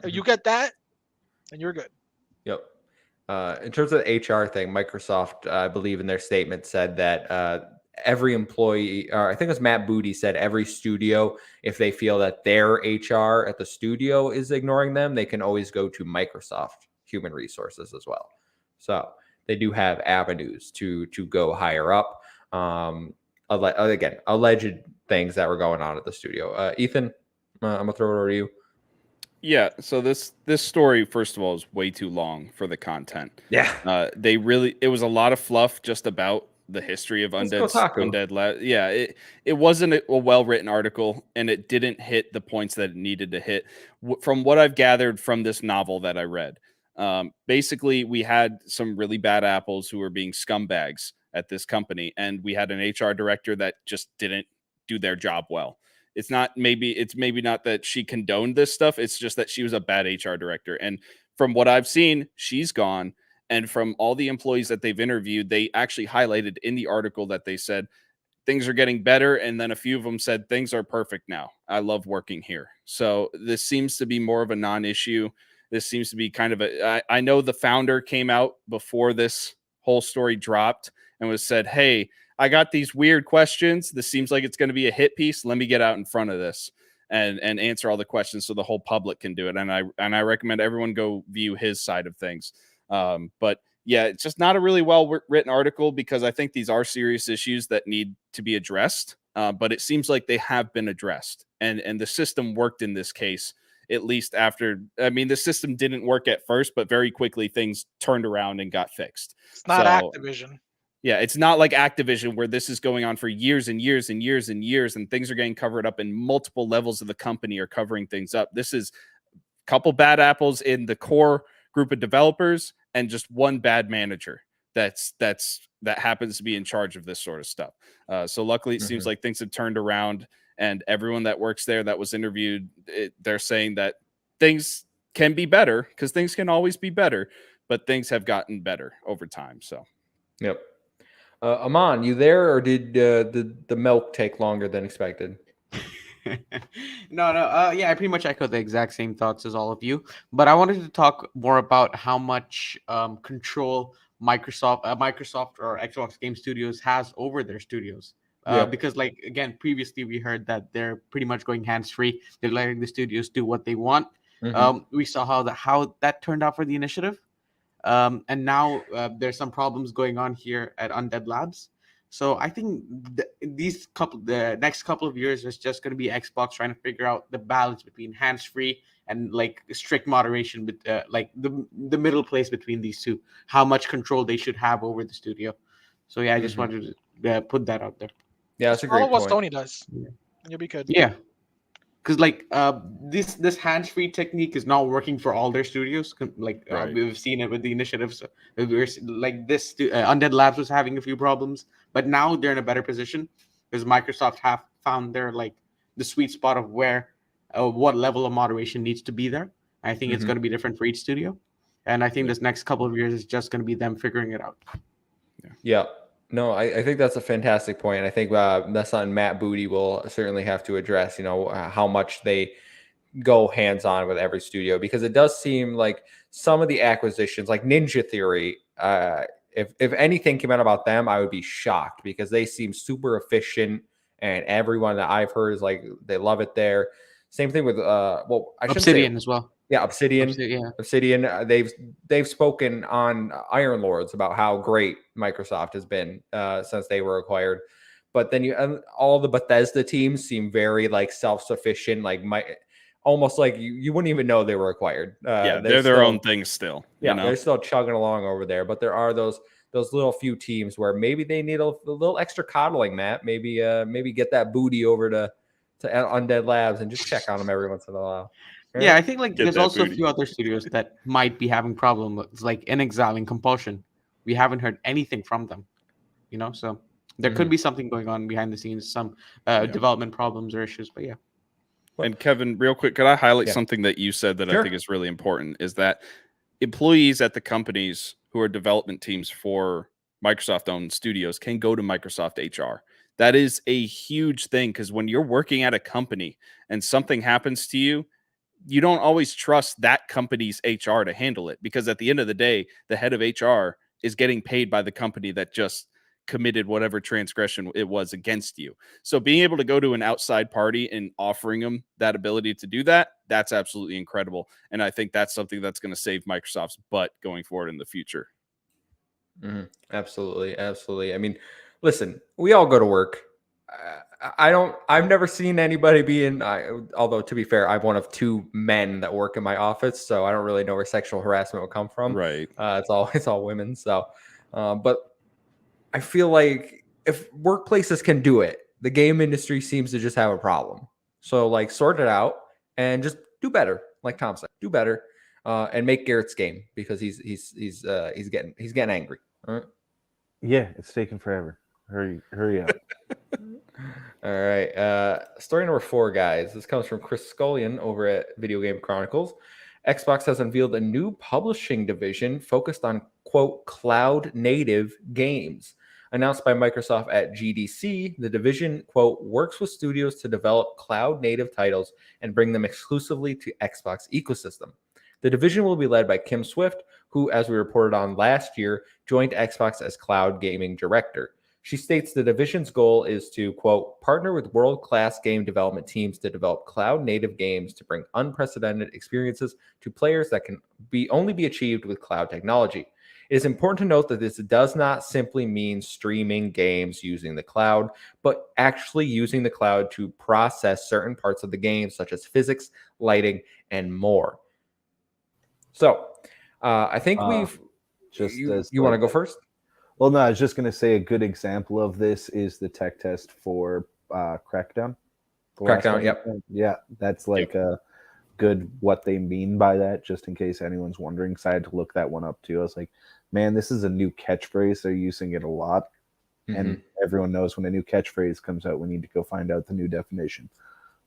You get that, and you're good. Yep. In terms of the HR thing, Microsoft, I believe in their statement said that every employee, or I think it was Matt Booty said every studio, if they feel that their HR at the studio is ignoring them, they can always go to Microsoft Human Resources as well. So they do have avenues to go higher up. Again, alleged things that were going on at the studio. Ethan, I'm gonna throw it over to you. Yeah, so this story, first of all, is way too long for the content. Yeah. It was a lot of fluff just about the history of Undead Lab. Yeah, it wasn't a well-written article, and it didn't hit the points that it needed to hit. From what I've gathered from this novel that I read, basically we had some really bad apples who were being scumbags at this company, and we had an HR director that just didn't do their job well. It's maybe not that she condoned this stuff. It's just that she was a bad HR director. And from what I've seen, she's gone. And from all the employees that they've interviewed, they actually highlighted in the article that they said things are getting better. And then a few of them said things are perfect now. I love working here. So this seems to be more of a non-issue. This seems to be kind of I know the founder came out before this whole story dropped and was said, hey, I got these weird questions. This seems like it's going to be a hit piece. Let me get out in front of this and answer all the questions so the whole public can do it. And I recommend everyone go view his side of things. But yeah, it's just not a really well written article because I think these are serious issues that need to be addressed. But it seems like they have been addressed, and the system worked in this case. At least after, I mean, the system didn't work at first, but very quickly things turned around and got fixed. It's not Activision. Yeah, it's not like Activision where this is going on for years and years and years and years, and things are getting covered up, and multiple levels of the company are covering things up. This is a couple bad apples in the core group of developers and just one bad manager that happens to be in charge of this sort of stuff. So luckily, it seems like things have turned around, and everyone that works there that was interviewed, they're saying that things can be better because things can always be better, but things have gotten better over time. So, yep. Aman, you there, or did the milk take longer than expected? No. Yeah, I pretty much echo the exact same thoughts as all of you. But I wanted to talk more about how much control Microsoft or Xbox Game Studios has over their studios. Because, like, again, previously we heard that they're pretty much going hands-free. They're letting the studios do what they want. We saw how that turned out for the initiative. And now there's some problems going on here at Undead Labs. So I think the next couple of years is just going to be Xbox trying to figure out the balance between hands-free and like strict moderation, but like the middle place between these two, how much control they should have over the studio. So yeah, I just wanted to put that out there. Yeah, that's a great point. What Sony does. Yeah. You'll be good. Yeah. Because like this hands-free technique is not working for all their studios. Like we've seen it with the initiatives. Like this Undead Labs was having a few problems, but now they're in a better position because Microsoft have found their like the sweet spot of where what level of moderation needs to be there. I think it's going to be different for each studio, and I think this next couple of years is just going to be them figuring it out. Yeah. No, I think that's a fantastic point. I think that's something Matt Booty will certainly have to address. How much they go hands on with every studio, because it does seem like some of the acquisitions, like Ninja Theory, if anything came out about them, I would be shocked because they seem super efficient, and everyone that I've heard is like they love it there. Same thing with I shouldn't say Obsidian as well. yeah, Obsidian. Yeah. Obsidian. They've spoken on Iron Lords about how great Microsoft has been since they were acquired. But then all the Bethesda teams seem very like self-sufficient, like almost like you wouldn't even know they were acquired. They're their own thing still. They're still chugging along over there. But there are those little few teams where maybe they need a little extra coddling, Matt. Maybe get that booty over to Undead Labs and just check on them every once in a while. Right? Yeah, I think like Get there's that also booty. a few other studios that might be having problems, like Inexile and Compulsion. We haven't heard anything from them, so there could be something going on behind the scenes, some development problems or issues. But yeah. And Kevin, real quick, could I highlight something that you said that I think is really important, is that employees at the companies who are development teams for Microsoft-owned studios can go to Microsoft HR. That is a huge thing, because when you're working at a company and something happens to you, you don't always trust that company's HR to handle it, because at the end of the day, the head of HR is getting paid by the company that just committed whatever transgression it was against you. So being able to go to an outside party and offering them that ability to do that, that's absolutely incredible. And I think that's something that's going to save Microsoft's butt going forward in the future. Absolutely. Absolutely. I mean, listen, we all go to work. I've never seen anybody although to be fair, I'm one of two men that work in my office, so I don't really know where sexual harassment will come from. Right. It's all women. So, but I feel like if workplaces can do it, the game industry seems to just have a problem. So like sort it out and just do better. Like Tom said, do better, and make Garrett's game, because he's getting angry. All right. Yeah, it's taking forever. Hurry up. All right. Story number 4, guys. This comes from Chris Scullion over at Video Game Chronicles. Xbox has unveiled a new publishing division focused on, quote, cloud native games. Announced by Microsoft at GDC, the division, quote, works with studios to develop cloud native titles and bring them exclusively to Xbox ecosystem. The division will be led by Kim Swift, who, as we reported on last year, joined Xbox as cloud gaming director. She states the division's goal is to, quote, partner with world-class game development teams to develop cloud-native games to bring unprecedented experiences to players that can only be achieved with cloud technology. It is important to note that this does not simply mean streaming games using the cloud, but actually using the cloud to process certain parts of the game, such as physics, lighting, and more. So, I think you want to go first? Well, no, I was just going to say a good example of this is the tech test for Crackdown. Crackdown, yep. Yeah, that's like a good what they mean by that, just in case anyone's wondering. So I had to look that one up too. I was like, man, this is a new catchphrase. They're using it a lot. Mm-hmm. And everyone knows when a new catchphrase comes out, we need to go find out the new definition.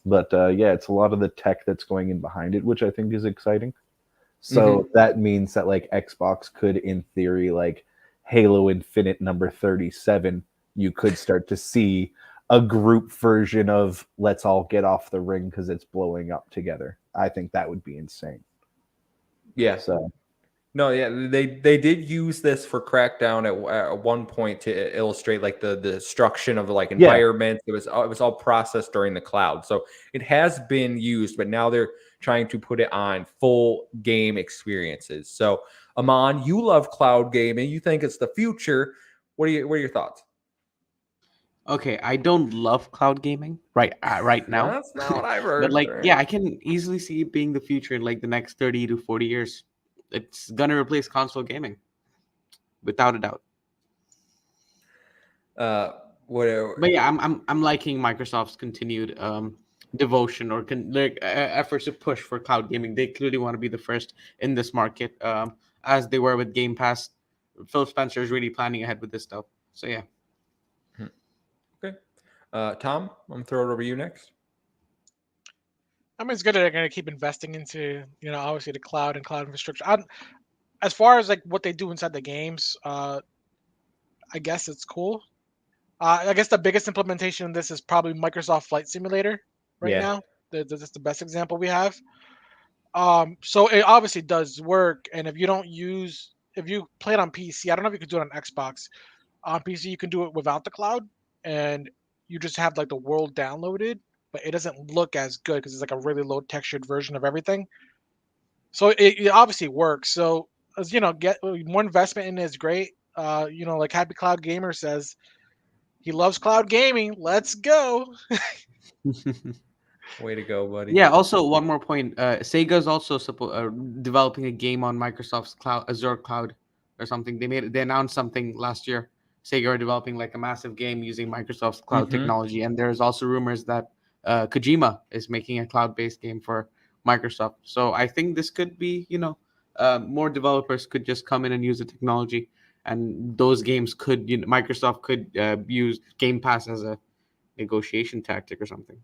But yeah, it's a lot of the tech that's going in behind it, which I think is exciting. So that means that like Xbox could, in theory, like Halo Infinite number 37, you could start to see a group version of let's all get off the ring because it's blowing up together. I think that would be insane. Yeah. So no, yeah, they did use this for Crackdown at one point to illustrate like the destruction of like environments. Yeah. It was all processed during the cloud. So it has been used, but now they're trying to put it on full game experiences. So Aman, you love cloud gaming. You think it's the future. What are your thoughts? Okay, I don't love cloud gaming right now. That's not what I've heard. But like, yeah, I can easily see it being the future in like the next 30 to 40 years. It's gonna replace console gaming, without a doubt. Whatever. But yeah, I'm liking Microsoft's continued devotion or efforts to push for cloud gaming. They clearly want to be the first in this market, as they were with Game Pass. Phil Spencer is really planning ahead with this stuff. So yeah. Okay. Tom, I'm gonna throw it over to you next. I mean, it's good that they're going to keep investing into, obviously the cloud and cloud infrastructure. As far as like what they do inside the games, I I guess it's cool. I guess the biggest implementation of this is probably Microsoft Flight Simulator right now. That's the best example we have. So it obviously does work, and if you play it on PC, I don't know if you could do it on Xbox. On PC, you can do it without the cloud, and you just have like the world downloaded, but it doesn't look as good because it's like a really low textured version of everything. So it obviously works. So as get more investment in it is great. Like Happy Cloud Gamer says, he loves cloud gaming. Let's go. Way to go, buddy. Yeah. Also, one more point. Sega's also developing a game on Microsoft's Azure cloud or something. They announced something last year. Sega are developing like a massive game using Microsoft's cloud technology, and there's also rumors that Kojima is making a cloud-based game for Microsoft. So I think this could be, more developers could just come in and use the technology, and those games could, Microsoft could use Game Pass as a negotiation tactic or something.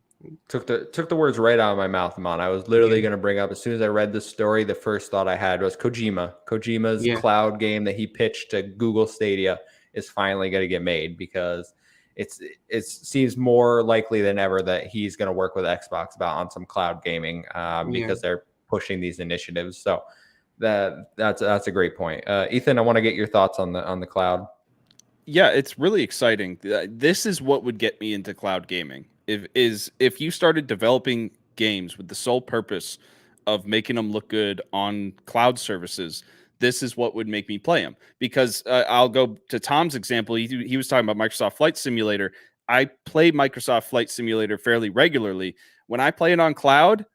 Took the words right out of my mouth, man. I was literally going to bring up, as soon as I read the story, the first thought I had was Kojima's cloud game that he pitched to Google Stadia is finally going to get made, because it seems more likely than ever that he's going to work with Xbox on some cloud gaming, because they're pushing these initiatives. So that's a great point. Ethan, I want to get your thoughts on the cloud. Yeah, it's really exciting. This is what would get me into cloud gaming. If you started developing games with the sole purpose of making them look good on cloud services, this is what would make me play them. Because I'll go to Tom's example. He was talking about Microsoft Flight Simulator. I play Microsoft Flight Simulator fairly regularly. When I play it on cloud,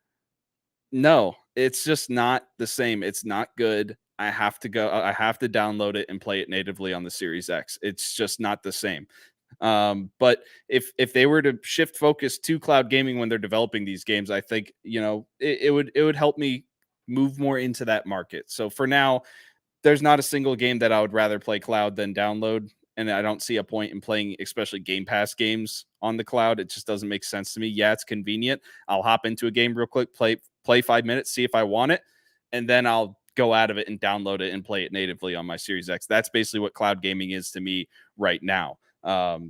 no, it's just not the same. It's not good. I have to download it and play it natively on the Series X. It's just not the same. But if they were to shift focus to cloud gaming when they're developing these games, I think, it would help me move more into that market. So for now, there's not a single game that I would rather play cloud than download. And I don't see a point in playing, especially Game Pass games on the cloud. It just doesn't make sense to me. Yeah, it's convenient. I'll hop into a game real quick, play 5 minutes, see if I want it, and then I'll go out of it and download it and play it natively on my Series X. That's basically what cloud gaming is to me right now.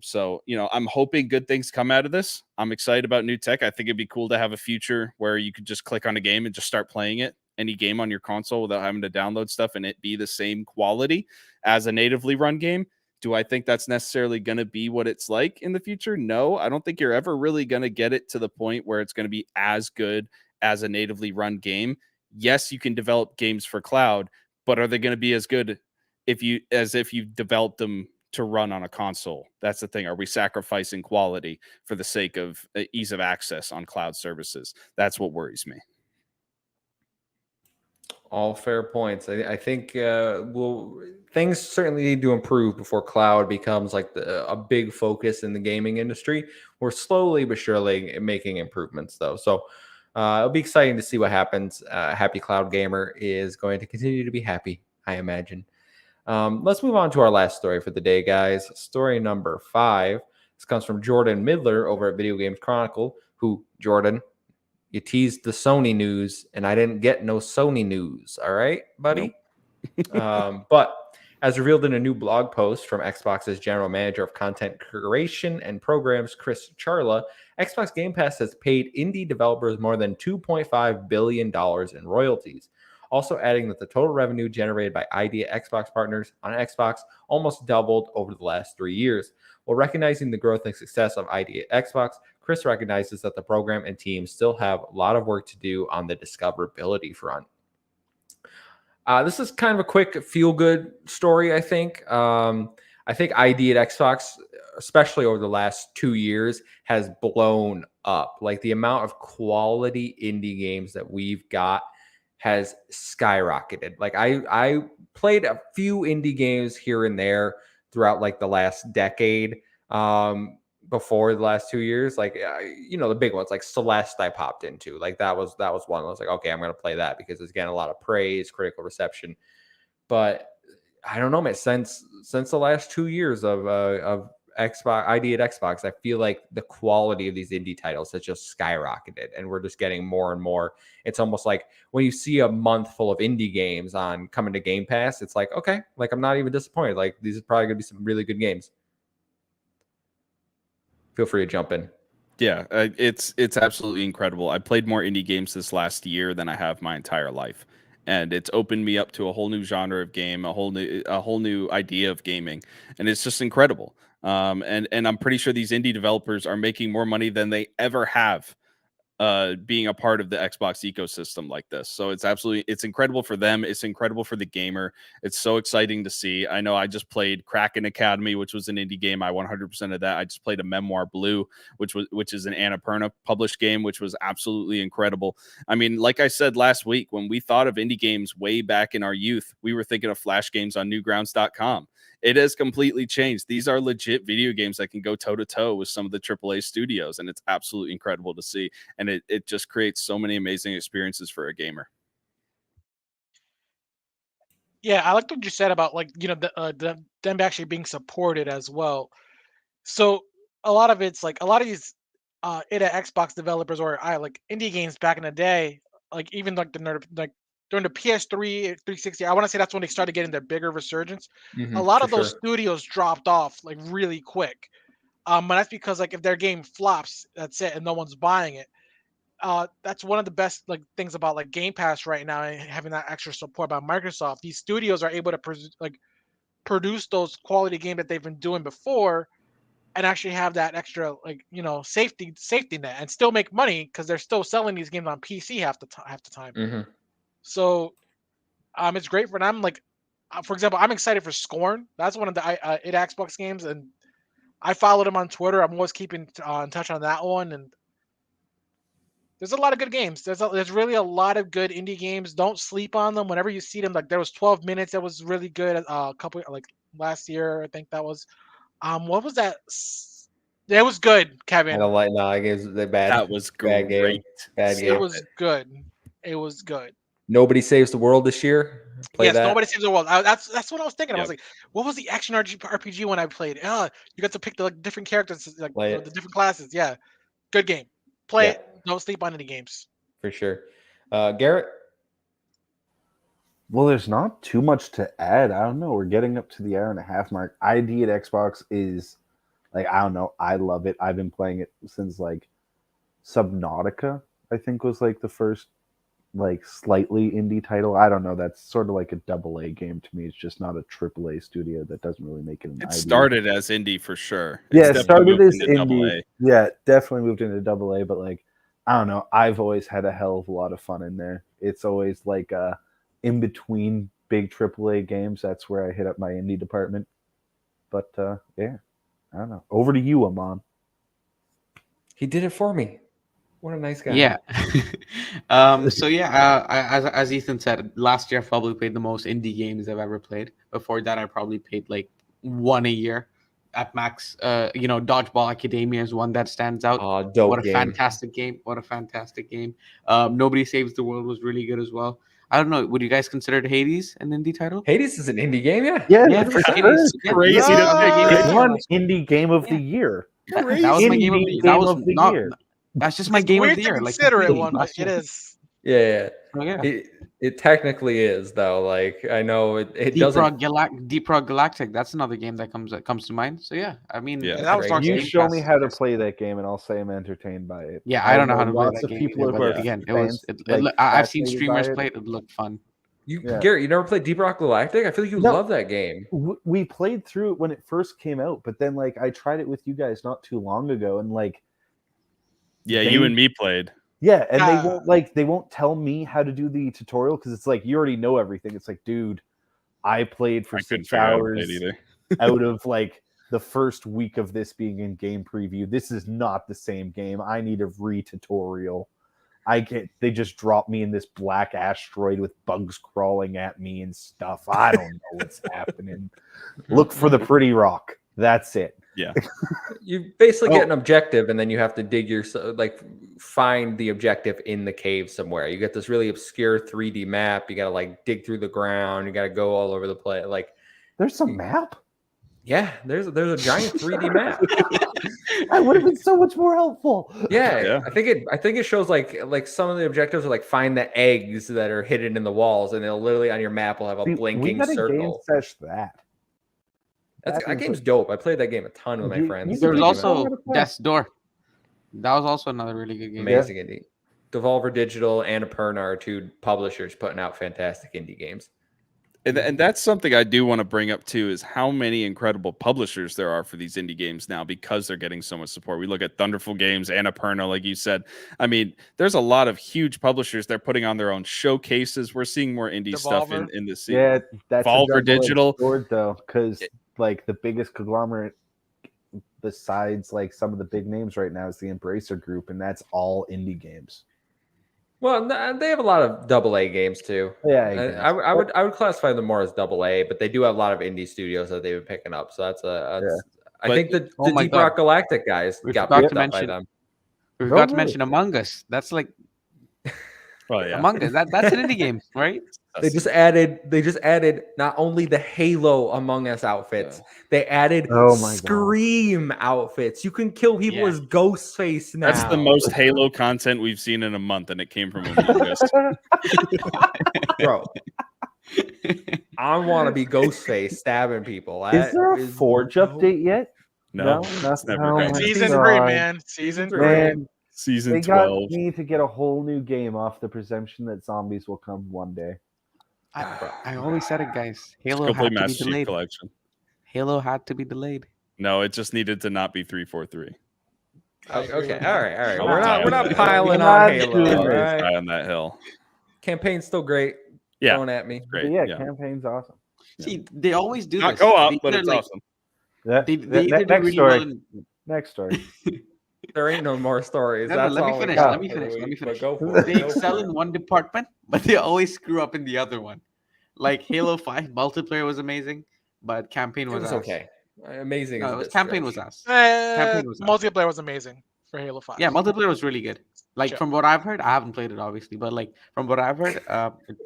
So, I'm hoping good things come out of this. I'm excited about new tech. I think it'd be cool to have a future where you could just click on a game and just start playing it, any game on your console, without having to download stuff and it be the same quality as a natively run game. Do I think that's necessarily going to be what it's like in the future? No, I don't think you're ever really going to get it to the point where it's going to be as good as a natively run game. Yes, you can develop games for cloud, but are they going to be as good if you developed them to run on a console? That's the thing. Are we sacrificing quality for the sake of ease of access on cloud services? That's what worries me. All fair points. I think things certainly need to improve before cloud becomes like a big focus in the gaming industry. We're slowly but surely making improvements, though. So it'll be exciting to see what happens. Happy Cloud Gamer is going to continue to be happy, I imagine. Let's move on to our last story for the day, guys. Story number 5. This comes from Jordan Midler over at Video Games Chronicle, who, Jordan, you teased the Sony news, and I didn't get no Sony news. All right, buddy? Nope. But as revealed in a new blog post from Xbox's General Manager of Content Curation and Programs, Chris Charla, Xbox Game Pass has paid indie developers more than $2.5 billion in royalties. Also adding that the total revenue generated by ID Xbox partners on Xbox almost doubled over the last 3 years. While recognizing the growth and success of ID Xbox, Chris recognizes that the program and team still have a lot of work to do on the discoverability front. This is kind of a quick feel-good story, I think. I think ID at Xbox, especially over the last 2 years, has blown up. Like, the amount of quality indie games that we've got has skyrocketed. Like, I played a few indie games here and there throughout like the last decade. Before the last 2 years, like, the big ones like Celeste I popped into. Like, that was one. I was like, okay, I'm going to play that because it's getting a lot of praise, critical reception. But I don't know, man, since the last 2 years of Xbox ID at Xbox, I feel like the quality of these indie titles has just skyrocketed, and we're just getting more and more. It's almost like when you see a month full of indie games on coming to Game Pass, it's like, okay, like I'm not even disappointed. Like these are probably gonna be some really good games. Feel free to jump in. Yeah, it's absolutely incredible. I played more indie games this last year than I have my entire life, and it's opened me up to a whole new genre of game, a whole new idea of gaming, and it's just incredible. And I'm pretty sure these indie developers are making more money than they ever have being a part of the Xbox ecosystem like this. So it's incredible for them. It's incredible for the gamer. It's so exciting to see. I know I just played Kraken Academy, which was an indie game. I 100% of that. I just played a Memoir Blue, which is an Annapurna published game, which was absolutely incredible. I mean, like I said last week, when we thought of indie games way back in our youth, we were thinking of Flash games on Newgrounds.com. It has completely changed. These are legit video games that can go toe-to-toe with some of the AAA studios, and it's absolutely incredible to see. And it just creates so many amazing experiences for a gamer. Yeah, I like what you said about like them actually being supported as well. So a lot of it's like a lot of these Xbox developers or like indie games back in the day, like even like during the PS3, 360, I want to say that's when they started getting their bigger resurgence. A lot of those studios dropped off like really quick. But that's because like if their game flops, that's it, and no one's buying it. That's one of the best like things about like Game Pass right now and having that extra support by Microsoft. These studios are able to produce those quality games that they've been doing before, and actually have that extra like safety net and still make money because they're still selling these games on PC half the time. So it's great for them. Like for example, I'm excited for Scorn. That's one of the Xbox games, and I followed him on Twitter. I'm always keeping in touch on that one, and there's a lot of good games. There's really a lot of good indie games. Don't sleep on them. Whenever you see them, like there was 12 minutes that was really good. A couple like last year, I think that was. What was that? It was good, Kevin. I don't like no. Games they bad. That was bad great. Game. Bad game. It was good. It was good. Nobody Saves the World this year. Play that. Nobody Saves the World. That's what I was thinking. Yep. I was like, what was the action RPG when I played? You got to pick the like, different characters, like the different classes. Yeah, good game. Play it. Don't sleep on any games. For sure. Garrett? Well, there's not too much to add. I don't know. We're getting up to the hour and a half mark. ID at Xbox is like, I don't know. I love it. I've been playing it since like Subnautica, I think was like the first like slightly indie title. I don't know. That's sort of like a AA game to me. It's just not a AAA studio that doesn't really make it an ID. Started as indie for sure. Yeah, it started as indie. Yeah, definitely moved into AA, but like, I don't know. I've always had a hell of a lot of fun in there. It's always like in between big AAA games. That's where I hit up my indie department. But yeah, I don't know. Over to you, Amon. He did it for me. What a nice guy. Yeah. So yeah, as Ethan said, last year I probably played the most indie games I've ever played. Before that, I probably played like one a year at max. Dodgeball Academia is one that stands out. Oh, dope What a fantastic game. What a fantastic game. Nobody Saves the World was really good as well. I don't know. Would you guys consider Hades an indie title? Hades is an indie game, yeah. Yeah, for sure. It's crazy. It won indie game of the year. That was my game of the year. That was not. Year. That's just my game of the year. Consider it one, but it is. Yeah. Oh, yeah. It technically is though. Like I know it doesn't. Deep Rock Galactic. That's another game that comes to mind. So yeah, I mean, that was you show me how to play that game, and I'll say I'm entertained by it. Yeah, I don't know how to play lots that of game. people But who are again, fans, I've seen streamers play it. It looked fun. Garrett, you never played Deep Rock Galactic? I feel like you love that game. We played through it when it first came out, but then like I tried it with you guys not too long ago, and like. Yeah, you and me played. Yeah, and they won't tell me how to do the tutorial because it's like you already know everything. It's like, dude, I played for 6 hours out of like the first week of this being in game preview. This is not the same game. I need a tutorial. They just dropped me in this black asteroid with bugs crawling at me and stuff. I don't know what's happening. Look for the pretty rock. That's it. Yeah. You basically get an objective, and then you have to find the objective in the cave somewhere. You get this really obscure 3D map. You got to like dig through the ground. You got to go all over the place. Like there's a map. Yeah, there's a giant 3D map. That would have been so much more helpful. Yeah, I think it shows like some of the objectives are like find the eggs that are hidden in the walls, and it'll literally on your map will have a blinking we gotta circle. game sesh that. That game's dope. I played that game a ton with my friends. There was Really also Death's Door. That was also another really good game. amazing indie. Devolver Digital and Aperna are two publishers putting out fantastic indie games. And that's something I do want to bring up too, is how many incredible publishers there are for these indie games now because they're getting so much support. We look at Thunderful Games, Annapurna, like you said. I mean, there's a lot of huge publishers. They're putting on their own showcases. We're seeing more indie stuff in this scene. Yeah, that's Devolver Digital, sword, though, because like the biggest conglomerate besides like some of the big names right now is the Embracer Group, and that's all indie games. Well, they have a lot of AA games too. Yeah, I would classify them more as AA, but they do have a lot of indie studios that they've been picking up. So that's I think the Deep Rock Galactic guys got picked up by them. We forgot to mention Among Us. That's like Among Us. That's an indie game, right? They just added not only the Halo Among Us outfits, they added Scream outfits. You can kill people as Ghostface now. That's the most Halo content we've seen in a month, and it came from Among Us. Bro, I want to be Ghostface stabbing people. Is there a Forge update yet? No, that's never Season 3, man. Season 3. Man, Season they 12. got me to get a whole new game off the presumption that zombies will come one day. I always said it, guys. Halo Go play had to be Master Chief delayed. Collection. Halo had to be delayed. No, it just needed to not be 343. Okay, all right. We're We're not piling on Halo. All Die right? on that hill. Campaign's still great. Yeah, Going at me. great. But yeah, campaign's awesome. See, they always do Not this. co-op, They but either, it's like, awesome. They either do Next really story. well in- Next story. There ain't no more stories. No, That's let me all we finish, got let me for the finish, let me week, but finish. Go for it. They Go excel for in it. one department, but they always screw up in the other one. Like Halo 5 multiplayer was amazing, but campaign It was was ass. okay. Amazing. No, is it a was bit campaign stretch. was ass. Campaign was ass. Multiplayer was amazing for Halo 5. Yeah, multiplayer was really good. Like Sure. from what I've heard, I haven't played it obviously, but like from what I've heard,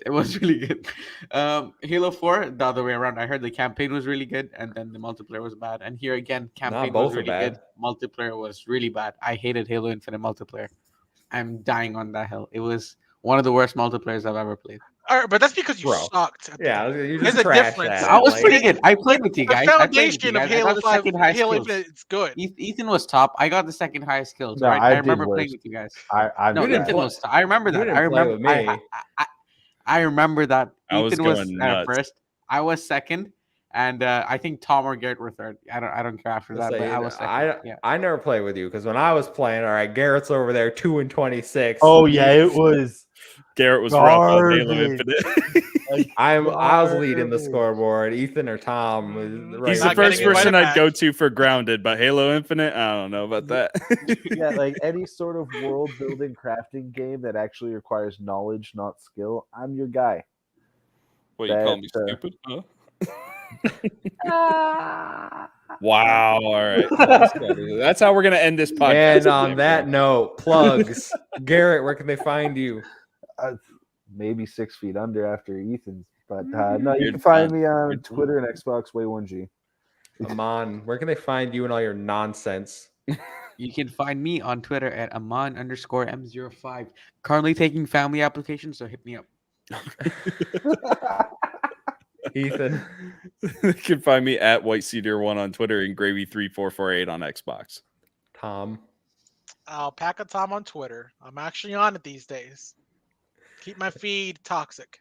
it was really good. Halo 4, the other way around. I heard the campaign was really good, and then the multiplayer was bad. And here again, campaign both was are really bad. good. Multiplayer was really bad. I hated Halo Infinite multiplayer. I'm dying on that hill. It was one of the worst multiplayers I've ever played. All right, but that's because you Bro. sucked. At the Yeah, game. you There's just a trashed difference. that. I was like- pretty good. I played with you The guys. I played with you foundation of guys. I Halo got the 5, second highest Halo kills. Infinite, it's good. Ethan was top. I got the second highest kills. No, Right? I I did remember worse. playing with you guys. I No, didn't Ethan play- was top. I remember you that. didn't I play remember. with me. I remember that. I was Ethan was going nuts. first. I was second, and I think Tom or Garrett were third. I don't care after that, but I was second. Yeah. I never played with you because when I was playing, all right, Garrett's over there 2-26. Oh yeah, it was. Garrett was rough on Halo Garbage. Infinite. I was leading the scoreboard. Ethan or Tom was right. He's the Not first getting person invited I'd go back. to for grounded, but Halo Infinite, I don't know about that. Yeah, like any sort of world building crafting game that actually requires knowledge, not skill. I'm your guy. What, you call me That, stupid? Huh? Wow. All right. That's how we're going to end this podcast. And on that note, plugs. Garrett, where can they find you? Maybe 6 feet under after Ethan's, but no, you You're can find done. me on You're done. Twitter and Xbox Way1G. Amon, where can they find you and all your nonsense? You can find me on Twitter at Amon_M05. Currently taking family applications, so hit me up. Ethan. You can find me at WhiteCedar1 on Twitter and Gravy3448 on Xbox. Tom. Alpaca Tom on Twitter. I'm actually on it these days. Keep my feed toxic.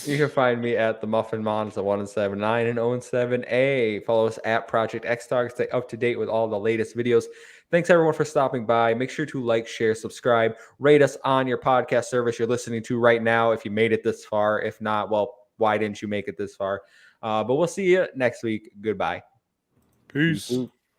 You can find me at the Muffin Mons at 179 and 077A. Follow us at Project XTalk. Stay up to date with all the latest videos. Thanks everyone for stopping by. Make sure to like, share, subscribe, rate us on your podcast service you're listening to right now if you made it this far. If not, well, why didn't you make it this far? But we'll see you next week. Goodbye. Peace.